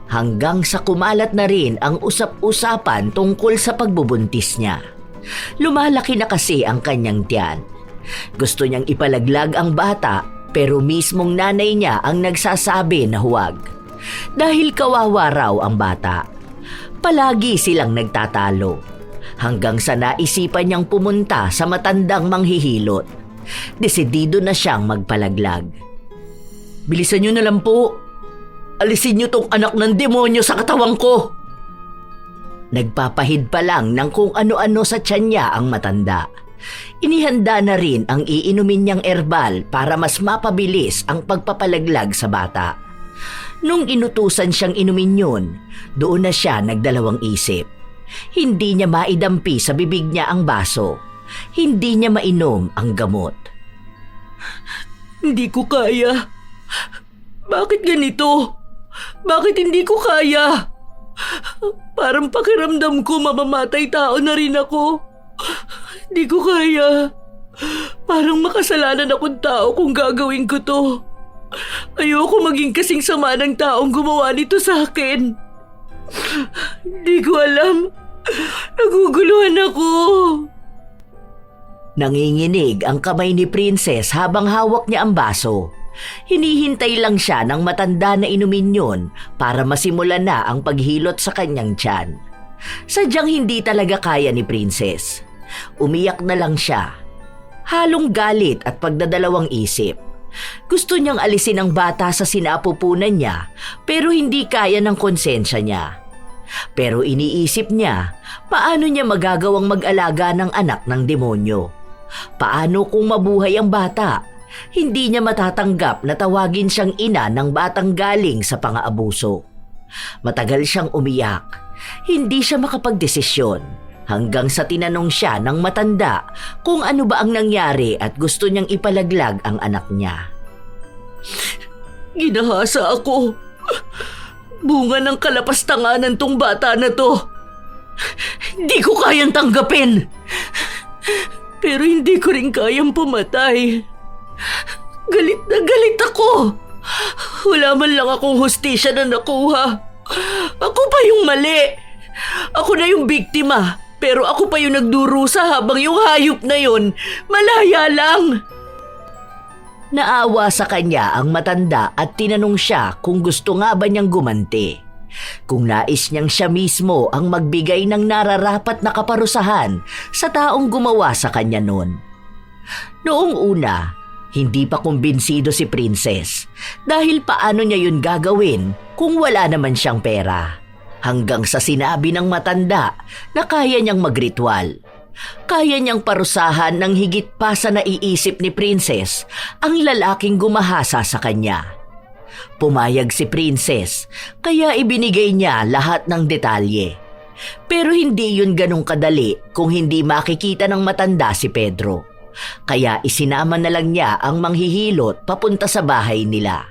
Hanggang sa kumalat na rin ang usap-usapan tungkol sa pagbubuntis niya. Lumalaki na kasi ang kanyang tiyan. Gusto niyang ipalaglag ang bata pero mismong nanay niya ang nagsasabi na huwag. Dahil kawawa raw ang bata. Palagi silang nagtatalo. Hanggang sa naisipan niyang pumunta sa matandang manghihilot. Desidido na siyang magpalaglag. Bilisan niyo na lang po. Alisin niyo tong anak ng demonyo sa katawan ko. Nagpapahid pa lang ng kung ano-ano sa tiyan niya ang matanda. Inihanda na rin ang iinumin niyang herbal para mas mapabilis ang pagpapalaglag sa bata. Nung inutusan siyang inumin yun, doon na siya nagdalawang isip. Hindi niya maidampi sa bibig niya ang baso. Hindi niya mainom ang gamot. Hindi ko kaya. Bakit ganito? Bakit hindi ko kaya? Parang pakiramdam ko mamamatay tao na rin ako. Hindi ko kaya. Parang makasalanan akong tao kung gagawin ko to. Ayoko maging kasing sama ng taong gumawa nito sa akin. Hindi ko alam. Naguguluhan ako. Nanginginig ang kamay ni Princess habang hawak niya ang baso. Hinihintay lang siya ng matanda na inumin yun para masimulan na ang paghilot sa kanyang tiyan. Sadyang hindi talaga kaya ni Princess. Umiyak na lang siya. Halong galit at pagdadalawang isip. Gusto niyang alisin ang bata sa sinapupunan niya pero hindi kaya ng konsensya niya. Pero iniisip niya, paano niya magagawang mag-alaga ng anak ng demonyo? Paano kung mabuhay ang bata? Hindi niya matatanggap na tawagin siyang ina ng batang galing sa pang-aabuso. Matagal siyang umiyak. Hindi siya makapagdesisyon hanggang sa tinanong siya ng matanda kung ano ba ang nangyari at gusto niyang ipalaglag ang anak niya. Ginahasa ako. Bunga ng kalapastanganan tong bata na to. Hindi ko kayang tanggapin. Pero hindi ko rin kayang pumatay. Galit na galit ako. Wala man lang akong hustisya na nakuha. Ako pa yung mali. Ako na yung biktima. Pero ako pa yung nagdurusa habang yung hayop na yun malaya lang. Naawa sa kanya ang matanda at tinanong siya kung gusto nga ba niyang gumanti. Kung nais niyang siya mismo ang magbigay ng nararapat na kaparusahan sa taong gumawa sa kanya noon. Noong una, hindi pa kumbinsido si Princess dahil paano niya yun gagawin kung wala naman siyang pera. Hanggang sa sinabi ng matanda na kaya niyang magritual. Kaya niyang parusahan ng higit pa sa naiisip ni Princess ang lalaking gumahasa sa kanya. Pumayag si Princess kaya ibinigay niya lahat ng detalye. Pero hindi yun ganong kadali kung hindi makikita ng matanda si Pedro. Kaya isinama na lang niya ang manghihilot papunta sa bahay nila.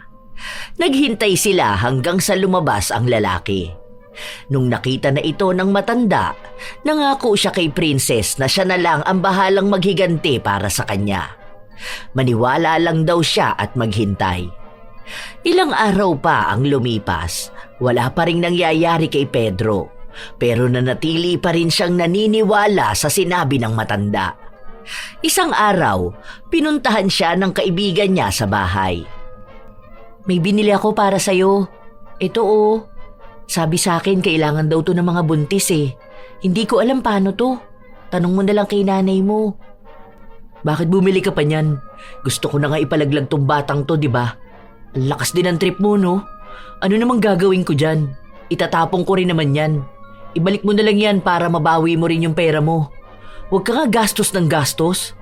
Naghintay sila hanggang sa lumabas ang lalaki. Nung nakita na ito ng matanda, nangako siya kay Princess na siya na lang ang bahalang maghiganti para sa kanya. Maniwala lang daw siya at maghintay. Ilang araw pa ang lumipas, wala pa ring nangyayari kay Pedro, pero nanatili pa rin siyang naniniwala sa sinabi ng matanda. Isang araw, pinuntahan siya ng kaibigan niya sa bahay. May binili ako para sa'yo. Ito oh. Sabi sa akin kailangan daw to ng mga buntis eh. Hindi ko alam paano to. Tanong mo na lang kay nanay mo. Bakit bumili ka pa niyan? Gusto ko na nga ipalaglag tong batang to, di ba? Ang lakas din ang trip mo, no? Ano namang gagawin ko dyan? Itatapong ko rin naman yan. Ibalik mo na lang yan para mabawi mo rin yung pera mo. Huwag ka nga gastos ng gastos.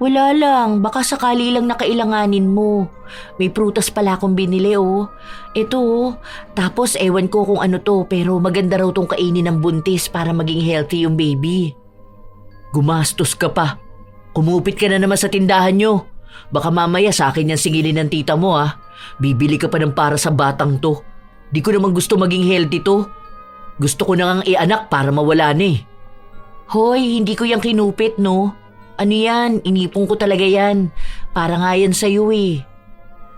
Wala lang, baka sakali lang nakailanganin mo. May prutas pala akong binili oh. Ito oh, tapos ewan ko kung ano to pero maganda raw tong kainin ng buntis para maging healthy yung baby. Gumastos ka pa. Kumupit ka na naman sa tindahan nyo. Baka mamaya sa akin yan singilin ng tita mo ah. Bibili ka pa ng para sa batang to. Di ko naman gusto maging healthy to. Gusto ko na ngang ianak para mawala na eh. Hoy, hindi ko yung kinupit no. Ano yan? Inipon ko talaga yan. Para nga yan sa'yo eh.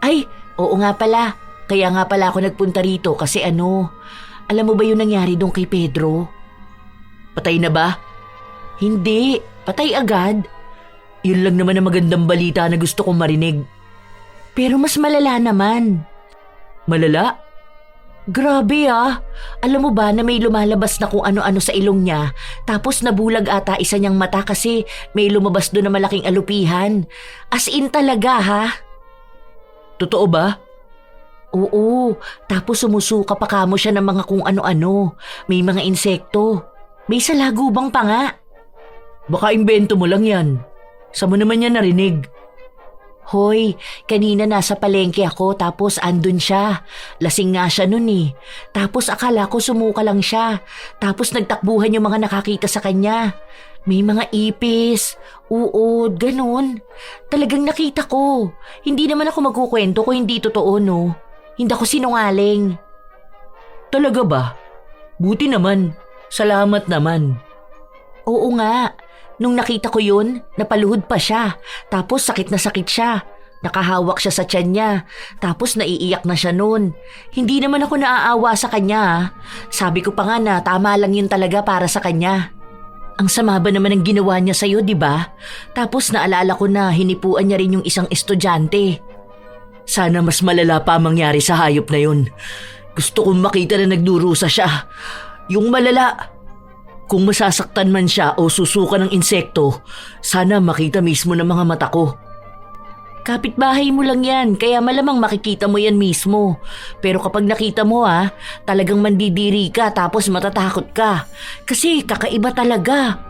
Ay, oo nga pala. Kaya nga pala ako nagpunta rito kasi ano, alam mo ba yung nangyari doon kay Pedro? Patay na ba? Hindi, patay agad. Yun lang naman ang magandang balita na gusto kong marinig. Pero mas malala naman. Malala? Grabe ah. Alam mo ba na may lumalabas na kung ano-ano sa ilong niya tapos nabulag ata isa niyang mata kasi may lumabas doon na malaking alupihan. As in talaga ha? Totoo ba? Oo. Tapos sumusuka pa kamo siya ng mga kung ano-ano. May mga insekto. May salagubang pa nga. Baka imbento mo lang yan. Saan mo naman yan narinig? Hoy, kanina nasa palengke ako tapos andun siya. Lasing nga siya nun eh. Tapos akala ko sumuka lang siya. Tapos nagtakbuhan yung mga nakakita sa kanya. May mga ipis, uod, ganun. Talagang nakita ko. Hindi naman ako magkukwento kung hindi totoo no. Hindi ako sinungaling. Talaga ba? Buti naman. Salamat naman. Oo nga. Nung nakita ko yun, napaluhod pa siya. Tapos sakit na sakit siya. Nakahawak siya sa tiyan niya. Tapos naiiyak na siya noon. Hindi naman ako naaawa sa kanya. Sabi ko pa nga na tama lang yun talaga para sa kanya. Ang sama ba naman ang ginawa niya sa'yo, di ba? Tapos naalala ko na hinipuan niya rin yung isang estudyante. Sana mas malala pa mangyari sa hayop na yun. Gusto kong makita na nagdurusa siya. Yung malala. Kung masasaktan man siya o susuka ng insekto, sana makita mismo ng mga mata ko. Kapitbahay mo lang yan, kaya malamang makikita mo yan mismo. Pero kapag nakita mo talagang mandidiri ka tapos matatakot ka. Kasi kakaiba talaga.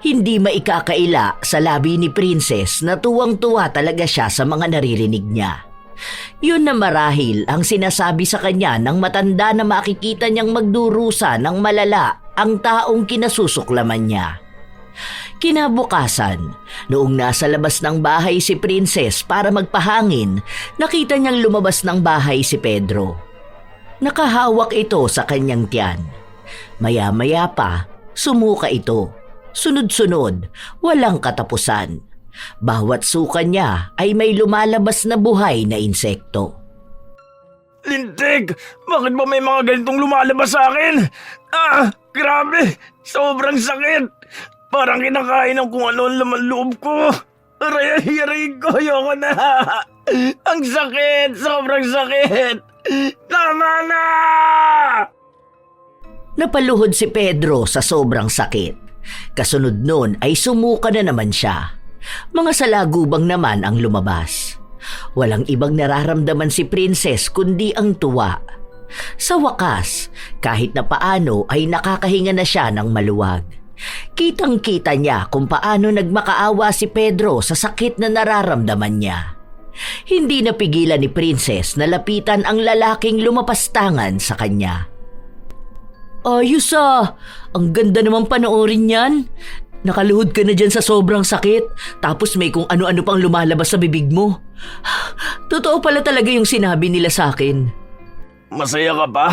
Hindi maikakaila sa labi ni Princess na tuwang-tuwa talaga siya sa mga naririnig niya. Yun na marahil ang sinasabi sa kanya ng matanda na makikita niyang magdurusa ng malala ang taong kinasusuklaman niya. Kinabukasan, noong nasa labas ng bahay si Princess para magpahangin, nakita niyang lumabas ng bahay si Pedro. Nakahawak ito sa kanyang tiyan. Maya-maya pa, sumuka ito. Sunod-sunod, walang katapusan. Bawat suka niya ay may lumalabas na buhay na insekto. Lintik! Bakit ba may mga ganitong lumalabas sa akin? Grabe! Sobrang sakit! Parang kinakain ng kung ano ang laman loob ko. Aray ko, ayoko na! Ang sakit! Sobrang sakit! Tama na! Napaluhod si Pedro sa sobrang sakit. Kasunod nun ay sumuka na naman siya. Mga salagubang naman ang lumabas. Walang ibang nararamdaman si Princess kundi ang tuwa. Sa wakas, kahit na paano ay nakakahinga na siya ng maluwag. Kitang-kita niya kung paano nagmakaawa si Pedro sa sakit na nararamdaman niya. Hindi napigilan ni Princess na lapitan ang lalaking lumapastangan sa kanya. Ayos ang ganda naman panoorin yan. Nakaluhod ka na dyan sa sobrang sakit, tapos may kung ano-ano pang lumalabas sa bibig mo. Totoo pala talaga yung sinabi nila sa akin. Masaya ka pa?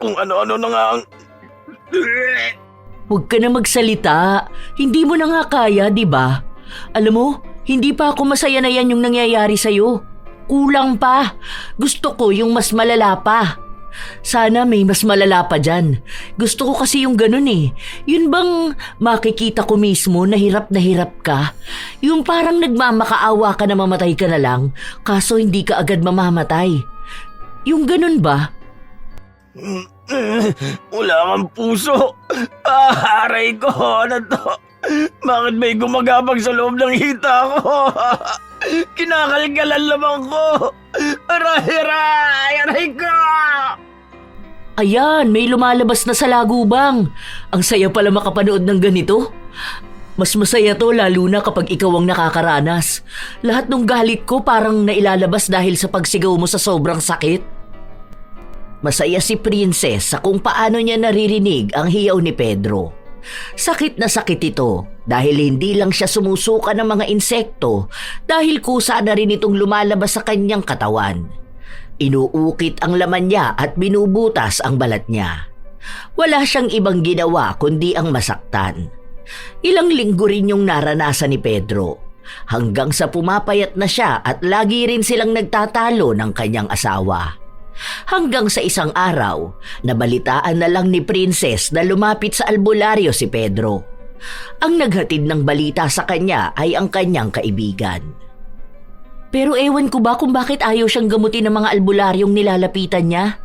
Kung ano-ano na nga ang... Huwag ka na magsalita. Hindi mo na nga kaya, di ba? Alam mo, hindi pa ako masaya na yan yung nangyayari sa'yo. Kulang pa. Gusto ko yung mas malala pa. Sana may mas malala pa dyan. Gusto ko kasi yung ganun eh. Yun bang makikita ko mismo na hirap ka? Yung parang nagmamakaawa ka na mamatay ka na lang, kaso hindi ka agad mamamatay. Yung ganun ba? Wala kang puso. Aray ko, ano to? Bakit may gumagabag sa loob ng hita ko? Kinakalgalan lamang ko. Aray ko! Ayan, may lumalabas na sa lagubang. Ang saya pala makapanood ng ganito. Mas masaya to lalo na kapag ikaw ang nakakaranas. Lahat ng galit ko parang nailalabas dahil sa pagsigaw mo sa sobrang sakit. Masaya si Princess sa kung paano niya naririnig ang hiyaw ni Pedro. Sakit na sakit ito dahil hindi lang siya sumusuka ng mga insekto dahil kusa na rin itong lumalabas sa kanyang katawan. Inuukit ang laman niya at binubutas ang balat niya. Wala siyang ibang ginawa kundi ang masaktan. Ilang linggo rin yung naranasan ni Pedro hanggang sa pumapayat na siya at lagi rin silang nagtatalo ng kanyang asawa. Hanggang sa isang araw, nabalitaan na lang ni Princess na lumapit sa albularyo si Pedro. Ang naghatid ng balita sa kanya ay ang kanyang kaibigan. Pero ewan ko ba kung bakit ayaw siyang gamutin ng mga albularyong nilalapitan niya.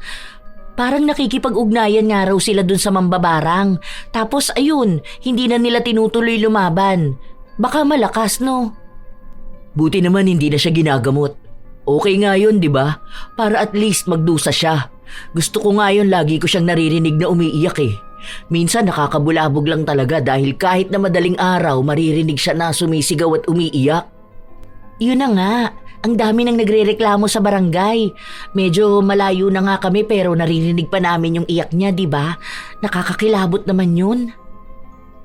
Parang nakikipag-ugnayan nga raw sila dun sa mambabarang. Tapos ayun, hindi na nila tinutuloy lumaban. Baka malakas, no? Buti naman hindi na siya ginagamot. Okay nga yun, di ba? Para at least magdusa siya. Gusto ko nga yun, lagi ko siyang naririnig na umiiyak eh. Minsan nakakabulabog lang talaga dahil kahit na madaling araw maririnig siya na sumisigaw at umiiyak. Yun na nga, ang dami nang nagrereklamo sa barangay. Medyo malayo na nga kami pero naririnig pa namin yung iyak niya, di ba? Nakakakilabot naman yun.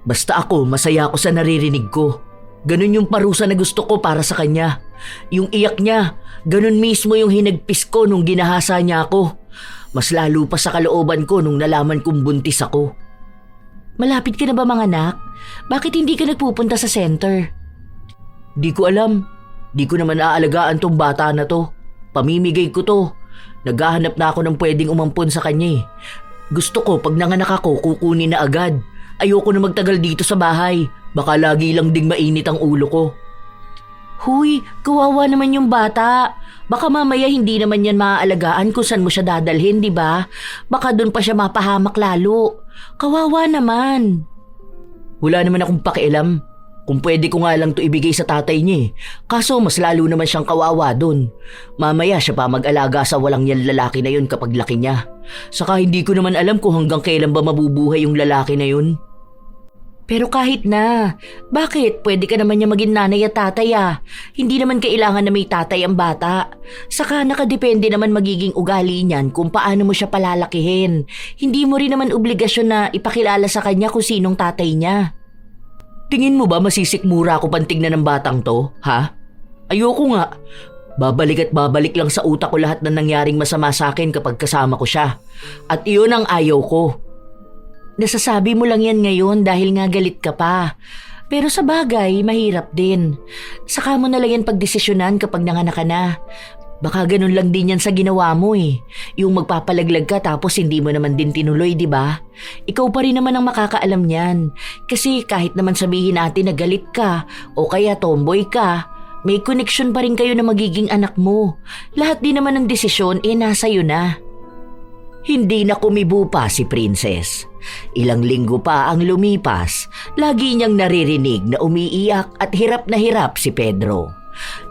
Basta ako, masaya ako sa naririnig ko. Ganun yung parusa na gusto ko para sa kanya. Yung iyak niya, ganun mismo yung hinagpis ko nung ginahasa niya ako. Mas lalo pa sa kalooban ko nung nalaman kong buntis ako. Malapit ka na ba mga anak? Bakit hindi ka nagpupunta sa center? Di ko alam. Di ko naman aalagaan tong bata na to. Pamimigay ko to. Naghahanap na ako ng pwedeng umampon sa kanya eh. Gusto ko pag nanganak ako kukunin na agad. Ayoko na magtagal dito sa bahay. Baka lagi lang ding mainit ang ulo ko. Huy, kawawa naman yung bata. Baka mamaya hindi naman yan maaalagaan kung saan mo siya dadalhin, di ba? Baka doon pa siya mapahamak lalo. Kawawa naman. Wala naman akong pakialam. Kung pwede ko nga lang to ibigay sa tatay niya eh. Kaso mas lalo naman siyang kawawa doon. Mamaya siya pa mag-alaga sa walang yan lalaki na yun kapag laki niya. Saka hindi ko naman alam kung hanggang kailan ba mabubuhay yung lalaki na yun. Pero kahit na, bakit? Pwede ka naman niya maging nanay at tatay ah. Hindi naman kailangan na may tatay ang bata. Saka nakadepende naman magiging ugali niyan kung paano mo siya palalakihin. Hindi mo rin naman obligasyon na ipakilala sa kanya kung sinong tatay niya. Tingin mo ba masisikmura ako pantignan ng batang to, ha? Ayoko nga. Babalik at babalik lang sa utak ko lahat ng nangyaring masama sa akin kapag kasama ko siya. At iyon ang ayaw ko. Nasasabi mo lang yan ngayon dahil nga galit ka pa. Pero sa bagay, mahirap din. Saka mo na lang yan pagdesisyonan kapag nanganak ka na. Baka ganun lang din yan sa ginawa mo eh. Yung magpapalaglag ka tapos hindi mo naman din tinuloy, di ba? Ikaw pa rin naman ang makakaalam niyan. Kasi kahit naman sabihin natin na galit ka o kaya tomboy ka, may connection pa rin kayo na magiging anak mo. Lahat din naman ng desisyon nasa iyo na. Hindi na kumibo pa si Princess. Ilang linggo pa ang lumipas, lagi niyang naririnig na umiiyak at hirap na hirap si Pedro.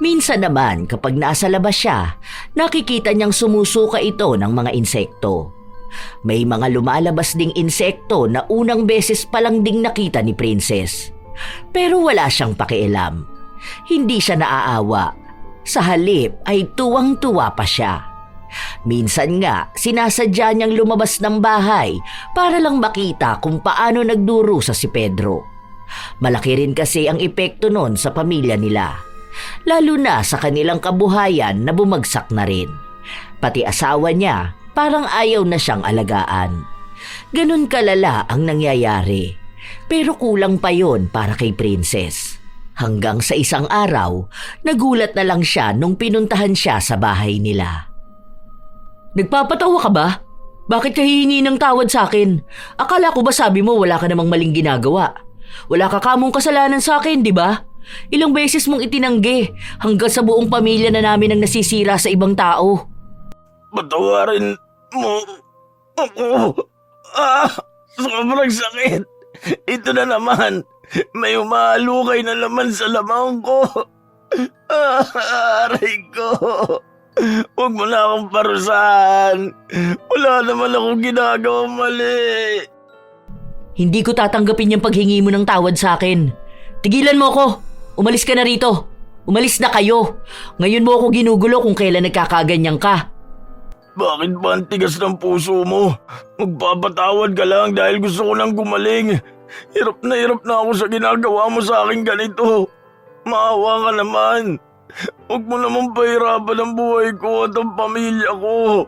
Minsan naman kapag nasa labas siya, nakikita niyang sumusuka ito ng mga insekto. May mga lumalabas ding insekto na unang beses pa lang ding nakita ni Princess. Pero wala siyang pakialam. Hindi siya naaawa. Sa halip ay tuwang-tuwa pa siya. Minsan nga, sinasadya niyang lumabas ng bahay para lang makita kung paano nagdurusa si Pedro. Malaki rin kasi ang epekto nun sa pamilya nila. Lalo na sa kanilang kabuhayan na bumagsak na rin. Pati asawa niya, parang ayaw na siyang alagaan. Ganun kalala ang nangyayari. Pero kulang pa yon para kay Princess. Hanggang sa isang araw, nagulat na lang siya nung pinuntahan siya sa bahay nila. Nagpapatawa ka ba? Bakit ka hihingi ng tawad sa akin? Akala ko ba sabi mo wala ka namang maling ginagawa? Wala ka kamong kasalanan sa akin, di ba? Ilang beses mong itinanggi hanggang sa buong pamilya na namin ang nasisira sa ibang tao. Patawarin mo ako. Sobrang sakit. Ito na naman. May umahalukay na laman sa lamang ko. Aray ko. Huwag mo na akong parusahan. Wala naman akong ginagawang mali. Hindi ko tatanggapin yung paghingi mo ng tawad sa akin. Tigilan mo ako. Umalis ka na rito. Umalis na kayo. Ngayon mo ako ginugulo kung kailan nagkakaganyan ka. Bakit ba ang tigas ng puso mo? Magpapatawad ka lang dahil gusto ko nang gumaling. Hirap na ako sa ginagawa mo sa akin ganito. Maawa ka naman. Huwag mo naman pahirapan ang buhay ko at ang pamilya ko.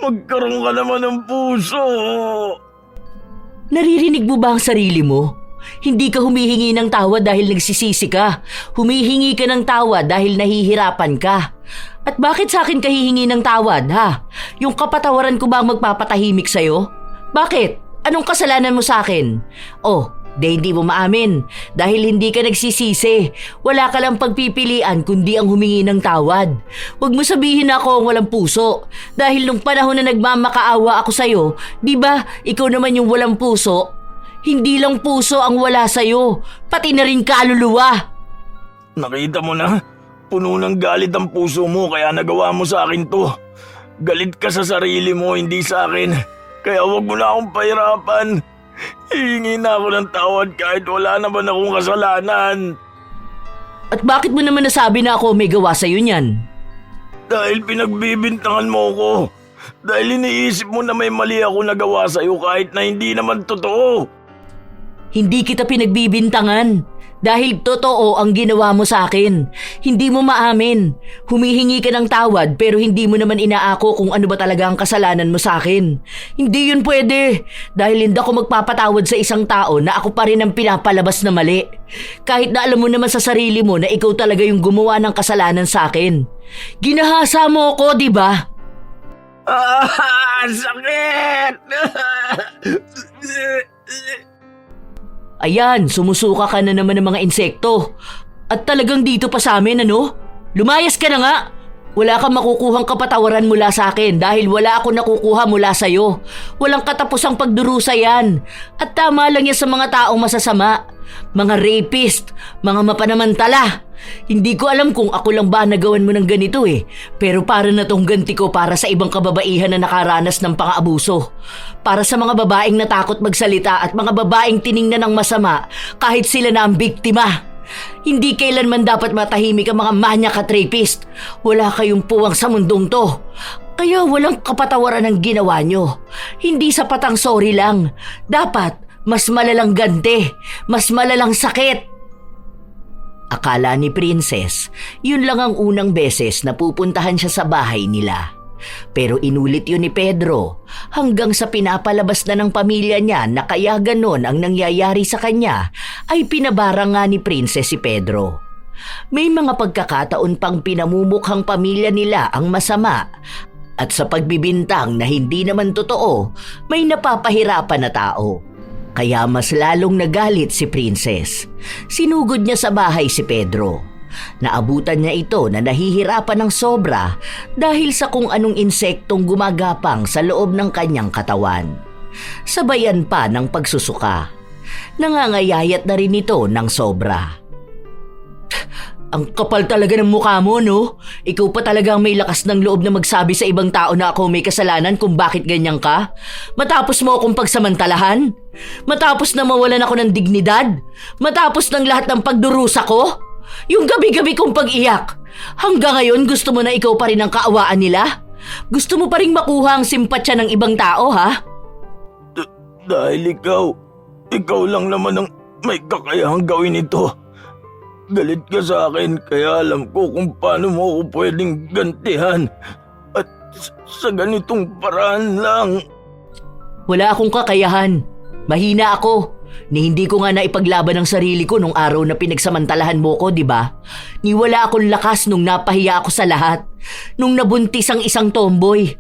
Magkaroon ka naman ng puso. Naririnig mo ba ang sarili mo? Hindi ka humihingi ng tawad dahil nagsisisi ka. Humihingi ka ng tawad dahil nahihirapan ka. At bakit sa akin ka hihingi ng tawad, ha? Yung kapatawaran ko ba ang magpapatahimik sa'yo? Bakit? Anong kasalanan mo sa akin? Oh, hindi mo maamin. Dahil hindi ka nagsisisi. Wala ka lang pagpipilian kundi ang humingi ng tawad. Huwag mo sabihin na ako ang walang puso. Dahil nung panahon na nagmamakaawa ako sa'yo, di ba ikaw naman yung walang puso? Hindi lang puso ang wala sa'yo, pati na rin kaluluwa. Nakita mo na? Puno ng galit ang puso mo kaya nagawa mo sa akin to. Galit ka sa sarili mo, hindi sa akin. Kaya wag mo na akong pahirapan. Hihingi na ako ng tawad kahit wala naman akong kasalanan. At bakit mo naman nasabi na ako may gawa sa'yo niyan? Dahil pinagbibintangan mo ko. Dahil iniisip mo na may mali ako nagawa sa'yo kahit na hindi naman totoo. Hindi kita pinagbibintangan. Dahil totoo ang ginawa mo sa akin. Hindi mo maamin. Humihingi ka ng tawad pero hindi mo naman inaako kung ano ba talaga ang kasalanan mo sa akin. Hindi yun pwede. Dahil hindi ako magpapatawad sa isang tao na ako pa rin ang pinapalabas na mali. Kahit na alam mo naman sa sarili mo na ikaw talaga yung gumawa ng kasalanan sa akin. Ginahasa mo ako, di ba? Sakit! Ayan, sumusuka ka na naman ng mga insekto. At talagang dito pa sa amin, ano? Lumayas ka na nga! Wala kang makukuhang kapatawaran mula sa akin dahil wala ako nakukuha mula sa'yo. Walang katapusang pagdurusa yan. At tama lang yan sa mga taong masasama. Mga rapist, mga mapanamantala. Hindi ko alam kung ako lang ba nagawan mo ng ganito eh. Pero para na tong ganti ko para sa ibang kababaihan na nakaranas ng pang-aabuso. Para sa mga babaeng natakot magsalita at mga babaeng tiningnan ng masama kahit sila na ang biktima. Hindi kailanman dapat matahimik ang mga manyak at rapist. Wala kayong puwang sa mundong to. Kaya walang kapatawaran ang ginawa nyo. Hindi sapat ang sorry lang. Dapat mas malalang ganti, mas malalang sakit. Akala ni Princess, yun lang ang unang beses na pupuntahan siya sa bahay nila. Pero inulit yun ni Pedro hanggang sa pinapalabas na ng pamilya niya na kaya ganon ang nangyayari sa kanya ay pinabara nga ni Princess si Pedro. may mga pagkakataon pang pinamumukhang pamilya nila ang masama at sa pagbibintang na hindi naman totoo, may napapahirapan na tao. Kaya mas lalong nagalit si Princess. Sinugod niya sa bahay si Pedro. Naabutan niya ito na nahihirapan ng sobra dahil sa kung anong insektong gumagapang sa loob ng kanyang katawan. Sabayan pa ng pagsusuka. Nangangayayat na rin ito ng sobra. Ang kapal talaga ng mukha mo, no? Ikaw pa talaga ang may lakas ng loob na magsabi sa ibang tao na ako may kasalanan kung bakit ganyan ka? Matapos mo akong pagsamantalahan? Matapos na mawalan ako ng dignidad? Matapos ng lahat ng pagdurusa ko? Yung gabi-gabi kong pag-iyak? Hanggang ngayon gusto mo na ikaw pa rin ang kaawaan nila? Gusto mo pa rin makuha ang simpatsya ng ibang tao, ha? Dahil ikaw lang naman ang may kakayahang gawin ito. Galit ka sa akin kaya alam ko kung paano mo ako pwedeng gantihan. At sa ganitong paraan lang. Wala akong kakayahan. Mahina ako. Ni hindi ko nga naipaglaban ang sarili ko nung araw na pinagsamantalahan mo ko, di ba? Ni wala akong lakas nung napahiya ako sa lahat. Nung nabuntis ang isang tomboy.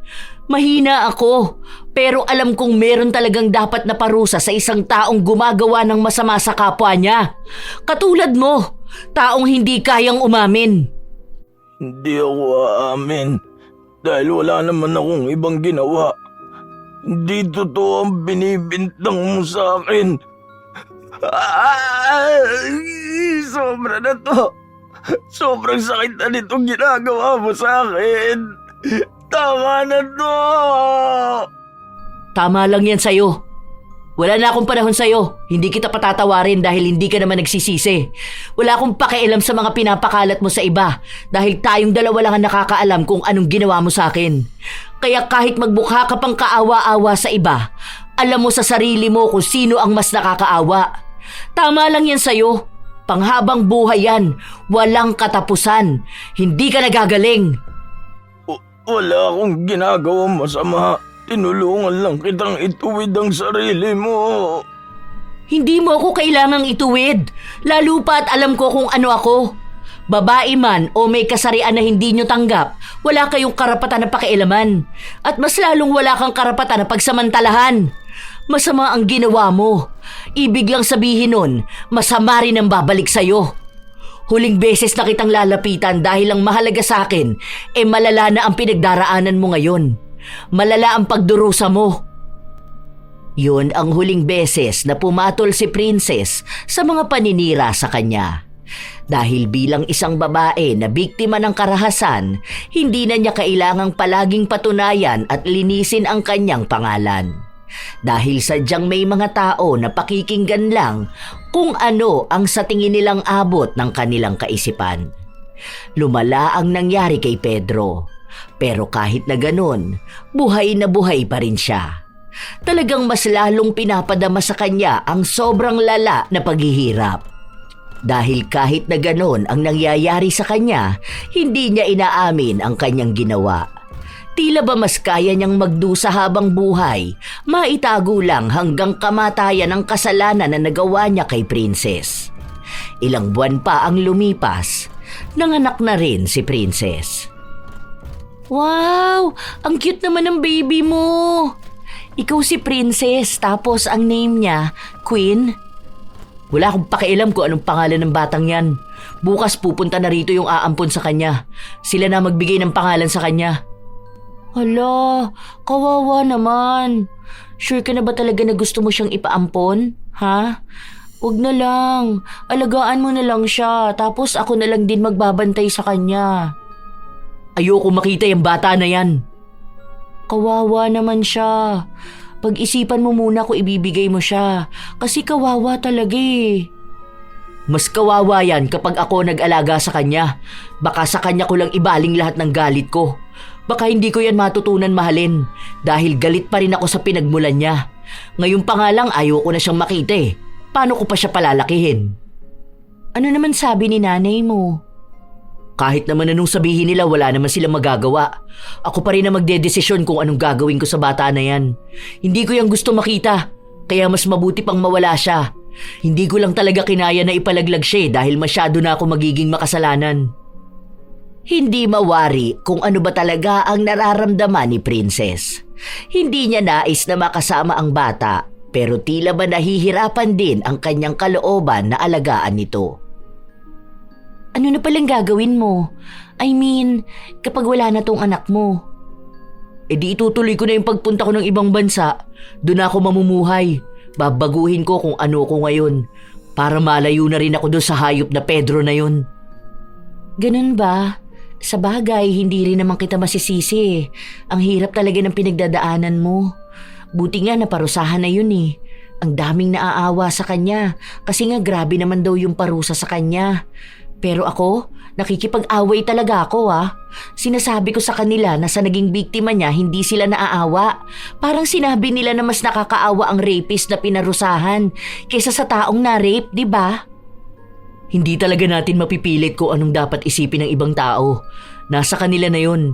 Mahina ako. Pero alam kong meron talagang dapat na parusa sa isang taong gumagawa ng masama sa kapwa niya. Katulad mo. Taong hindi kayang umamin. Hindi ako aamin. Dahil wala naman akong ibang ginawa. Hindi totoo ang binibintang mo sa akin. Sobra na to. Sobrang sakit na nitong ginagawa mo sa akin. Tama na to. Tama lang yan sa'yo. Wala na akong panahon sa'yo. Hindi kita patatawarin dahil hindi ka naman nagsisisi. Wala akong pakialam sa mga pinapakalat mo sa iba dahil tayong dalawa lang ang nakakaalam kung anong ginawa mo sa akin. Kaya kahit magbukha ka pang kaawa-awa sa iba, alam mo sa sarili mo kung sino ang mas nakakaawa. Tama lang yan sa'yo. Panghabang buhay yan. Walang katapusan. Hindi ka nagagaling. Wala akong ginagawang masama. Tinulungan lang kitang ituwid ang sarili mo. Hindi mo ako kailangang ituwid. Lalo pa at alam ko kung ano ako. Babae man o may kasarian na hindi nyo tanggap, wala kayong karapatan na pakialaman. At mas lalong wala kang karapatan na pagsamantalahan. Masama ang ginawa mo. Ibig lang sabihin nun, masama rin ang babalik sa'yo. Huling beses na kitang lalapitan dahil ang mahalaga sa akin, malala na ang pinagdaraanan mo ngayon. Malala ang pagdurusa mo. Yun ang huling beses na pumatol si Princess sa mga paninira sa kanya. Dahil bilang isang babae na biktima ng karahasan, hindi na niya kailangang palaging patunayan at linisin ang kanyang pangalan. Dahil sadyang may mga tao na pakikinggan lang kung ano ang sa tingin nilang abot ng kanilang kaisipan. Lumala ang nangyari kay Pedro. Pero kahit na ganun, buhay na buhay pa rin siya. Talagang mas lalong pinapadama sa kanya ang sobrang lala na paghihirap. Dahil kahit na ganun ang nangyayari sa kanya, hindi niya inaamin ang kanyang ginawa. Tila ba mas kaya niyang magdusa habang buhay, maitago lang hanggang kamatayan ang kasalanan na nagawa niya kay Princess. Ilang buwan pa ang lumipas, nanganak na rin si Princess. Wow! Ang cute naman ng baby mo! Ikaw si Princess, tapos ang name niya, Queen? Wala akong pakialam kung anong pangalan ng batang yan. Bukas pupunta na rito yung aampon sa kanya. Sila na magbigay ng pangalan sa kanya. Hala, kawawa naman. Sure ka na ba talaga na gusto mo siyang ipaampon? Ha? Huwag na lang. Alagaan mo na lang siya, tapos ako na lang din magbabantay sa kanya. Ayoko makita yung bata na yan. Kawawa naman siya. Pag-isipan mo muna kung ibibigay mo siya. Kasi kawawa talaga eh. Mas kawawa yan kapag ako nag-alaga sa kanya. Baka sa kanya ko lang ibaling lahat ng galit ko. Baka hindi ko yan matutunan mahalin. Dahil galit pa rin ako sa pinagmulan niya. Ngayon pa nga lang ayoko na siyang makita eh. Paano ko pa siya palalakihin? Ano naman sabi ni nanay mo? Kahit naman anong sabihin nila, wala naman silang magagawa. Ako pa rin na magdedesisyon kung anong gagawin ko sa bata na yan. Hindi ko yung gusto makita, kaya mas mabuti pang mawala siya. Hindi ko lang talaga kinaya na ipalaglag siya dahil masyado na ako magiging makasalanan. Hindi mawari kung ano ba talaga ang nararamdaman ni Princess. Hindi niya nais na makasama ang bata pero tila ba nahihirapan din ang kanyang kalooban na alagaan ito. Ano na palang gagawin mo? I mean, kapag wala na tong anak mo. E di itutuloy ko na yung pagpunta ko ng ibang bansa. Doon ako mamumuhay. Babaguhin ko kung ano ko ngayon para malayo na rin ako doon sa hayop na Pedro na yun. Ganun ba? Sa bagay, hindi rin naman kita masisisi. Ang hirap talaga ng pinagdadaanan mo. Buti nga naparusahan na yun eh. Ang daming naaawa sa kanya kasi nga grabe naman daw yung parusa sa kanya. Pero ako, nakikipag-away talaga ako ah. Sinasabi ko sa kanila na sa naging biktima niya hindi sila naaawa. Parang sinabi nila na mas nakakaawa ang rapist na pinarusahan kaysa sa taong na-rape, di ba? Hindi talaga natin mapipilit kung anong dapat isipin ng ibang tao. Nasa kanila na yun.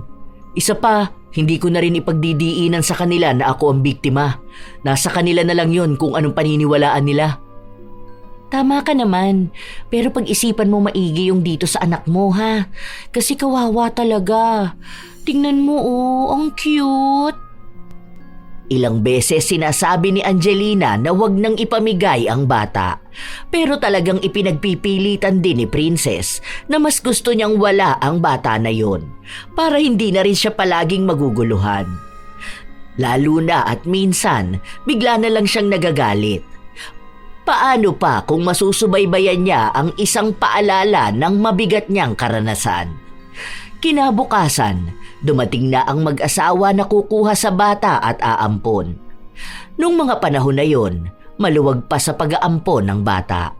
Isa pa, hindi ko na rin ipagdidiinan sa kanila na ako ang biktima. Nasa kanila na lang yun kung anong paniniwalaan nila. Tama ka naman, pero pag-isipan mo maigi yung dito sa anak mo ha. Kasi kawawa talaga. Tingnan mo oh, ang cute. Ilang beses sinasabi ni Angelina na wag nang ipamigay ang bata. Pero talagang ipinagpipilitan din ni Princess na mas gusto niyang wala ang bata na yon para hindi na rin siya palaging maguguluhan. Lalo na at minsan, bigla na lang siyang nagagalit. Paano pa kung masusubaybayan niya ang isang paalala ng mabigat niyang karanasan? Kinabukasan, dumating na ang mag-asawa na kukuha sa bata at aampon. Nung mga panahon na yon, maluwag pa sa pag-aampon ng bata.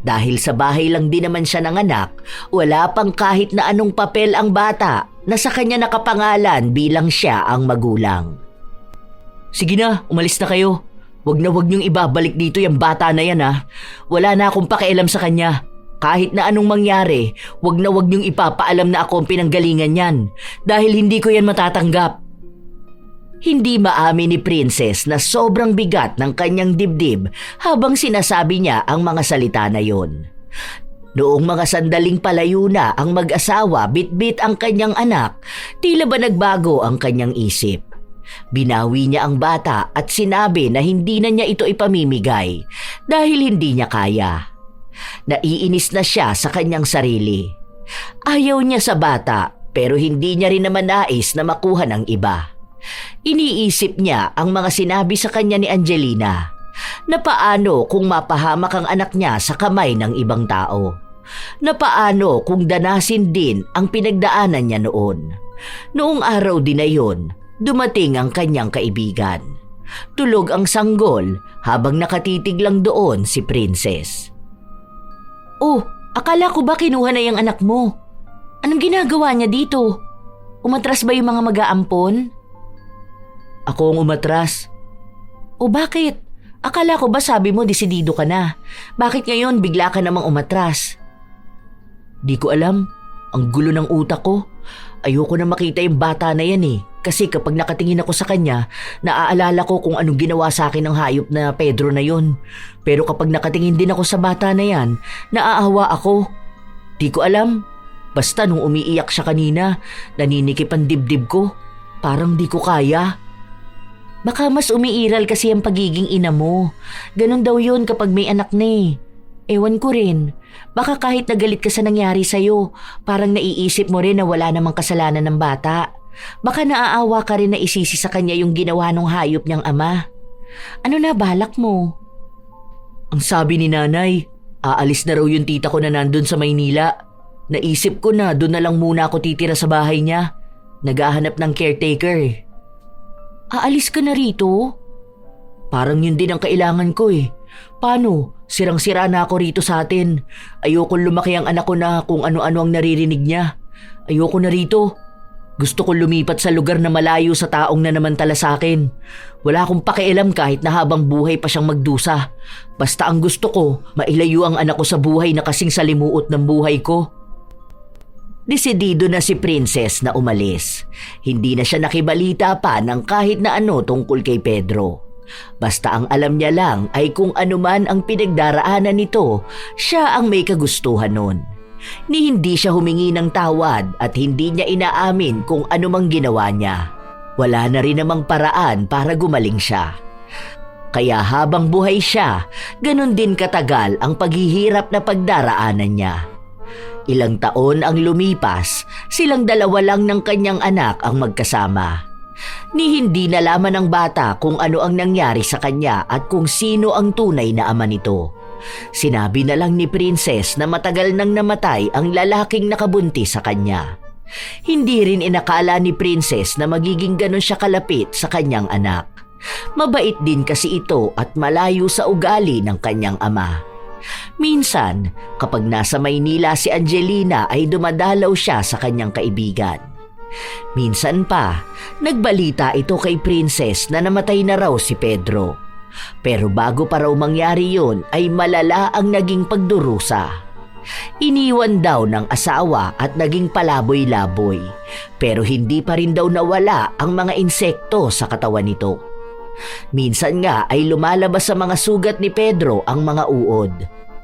Dahil sa bahay lang din naman siya nanganak, wala pang kahit na anong papel ang bata na sa kanya nakapangalan bilang siya ang magulang. Sige na, umalis na kayo. Wag niyong ibabalik dito yung bata na yan ha. Wala na akong pakialam sa kanya. Kahit na anong mangyari, wag niyong ipapaalam na ako ang pinanggalingan yan dahil hindi ko yan matatanggap. Hindi maamin ni Princess na sobrang bigat ng kanyang dibdib habang sinasabi niya ang mga salita na yon. Noong mga sandaling palayo na ang mag-asawa bitbit ang kanyang anak, tila ba nagbago ang kanyang isip. Binawi niya ang bata at sinabi na hindi na niya ito ipamimigay dahil hindi niya kaya. Naiinis na siya sa kanyang sarili. Ayaw niya sa bata pero hindi niya rin naman nais na makuha ng iba. Iniisip niya ang mga sinabi sa kanya ni Angelina na paano kung mapahamak ang anak niya sa kamay ng ibang tao. Na paano kung danasin din ang pinagdaanan niya noon. Noong araw din na yun, dumating ang kanyang kaibigan. Tulog ang sanggol habang nakatitig lang doon si Princess. Oh, akala ko ba kinuha na yung anak mo? Anong ginagawa niya dito? Umatras ba yung mga mag-aampon? Ako ang umatras. O bakit? Akala ko ba sabi mo desidido ka na? Bakit ngayon bigla ka namang umatras? Di ko alam. Ang gulo ng utak ko. Ayoko na makita yung bata na yan eh. Kasi kapag nakatingin ako sa kanya, naaalala ko kung anong ginawa sa akin ng hayop na Pedro na yon. Pero kapag nakatingin din ako sa bata na yan, naaawa ako. Di ko alam. Basta nung umiiyak siya kanina, naninikip ang dibdib ko. Parang di ko kaya. Baka mas umiiral kasi ang pagiging ina mo. Ganon daw yun kapag may anak na eh. Ewan ko rin. Baka kahit nagalit ka sa nangyari sa'yo, parang naiisip mo rin na wala namang kasalanan ng bata. Baka naaawa ka rin na isisi sa kanya yung ginawa ng hayop niyang ama. Ano na balak mo? Ang sabi ni nanay, aalis na raw yung tita ko na nandun sa Maynila. Naisip ko na doon na lang muna ako titira sa bahay niya. Naghahanap ng caretaker eh. Aalis ka na rito? Parang yun din ang kailangan ko eh. Paano? Sirang-sira na ako rito sa atin. Ayokong lumaki ang anak ko na kung ano-ano ang naririnig niya. Ayoko na rito. Gusto kong lumipat sa lugar na malayo sa taong nanamantala sa akin. Wala akong pakialam kahit na habang buhay pa siyang magdusa. Basta ang gusto ko, mailayo ang anak ko sa buhay na kasing salimuot ng buhay ko. Desidido na si Princess na umalis. Hindi na siya nakibalita pa ng kahit na ano tungkol kay Pedro. Basta ang alam niya lang ay kung anuman ang pinagdaraanan nito, siya ang may kagustuhan nun. Ni hindi siya humingi ng tawad at hindi niya inaamin kung anumang ginawa niya. Wala na rin namang paraan para gumaling siya. Kaya habang buhay siya, ganun din katagal ang paghihirap na pagdaraanan niya. Ilang taon ang lumipas, silang dalawa lang ng kanyang anak ang magkasama. Ni hindi nalaman ng bata kung ano ang nangyari sa kanya at kung sino ang tunay na ama nito. Sinabi na lang ni Princess na matagal nang namatay ang lalaking nakabuntis sa kanya. Hindi rin inakala ni Princess na magiging ganon siya kalapit sa kanyang anak. Mabait din kasi ito at malayo sa ugali ng kanyang ama. Minsan, kapag nasa Maynila si Angelina ay dumadalaw siya sa kanyang kaibigan. Minsan pa, nagbalita ito kay Princess na namatay na raw si Pedro. Pero bago pa raw mangyari yun ay malala ang naging pagdurusa. Iniwan daw ng asawa at naging palaboy-laboy, pero hindi pa rin daw nawala ang mga insekto sa katawan nito. Minsan nga ay lumalabas sa mga sugat ni Pedro ang mga uod.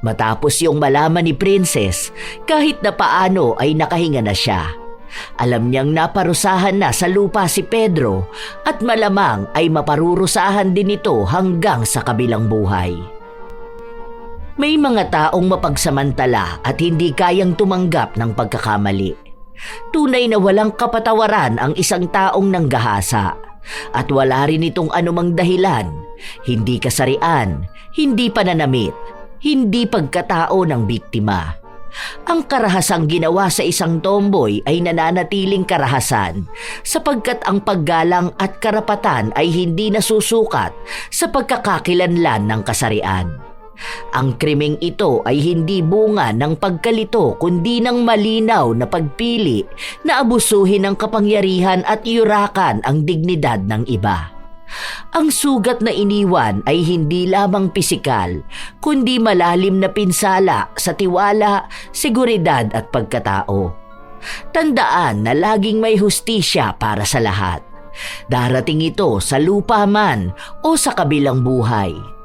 Matapos yung malaman ni Princess, kahit na paano ay nakahinga na siya. Alam niyang naparusahan na sa lupa si Pedro at malamang ay maparurusahan din ito hanggang sa kabilang buhay. May mga taong mapagsamantala at hindi kayang tumanggap ng pagkakamali. Tunay na walang kapatawaran ang isang taong nanggahasa at wala rin itong anumang dahilan, hindi kasarian, hindi pananamit, hindi pagkatao ng biktima. Ang karahasang ginawa sa isang tomboy ay nananatiling karahasan sapagkat ang paggalang at karapatan ay hindi nasusukat sa pagkakakilanlan ng kasarian. Ang krimeng ito ay hindi bunga ng pagkalito kundi ng malinaw na pagpili na abusuhin ng kapangyarihan at yurakan ang dignidad ng iba. Ang sugat na iniwan ay hindi lamang pisikal, kundi malalim na pinsala sa tiwala, seguridad at pagkatao. Tandaan na laging may hustisya para sa lahat. Darating ito sa lupa man o sa kabilang buhay.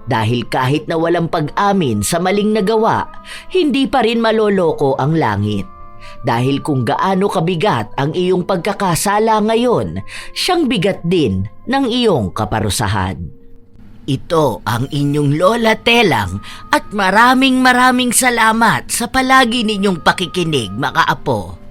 Dahil kahit na walang pag-amin sa maling nagawa, hindi pa rin maloloko ang langit. Dahil kung gaano kabigat ang iyong pagkakasala ngayon, siyang bigat din ng iyong kaparusahan. Ito ang inyong Lola Telang at maraming salamat sa palagi ninyong pakikinig, mga apo.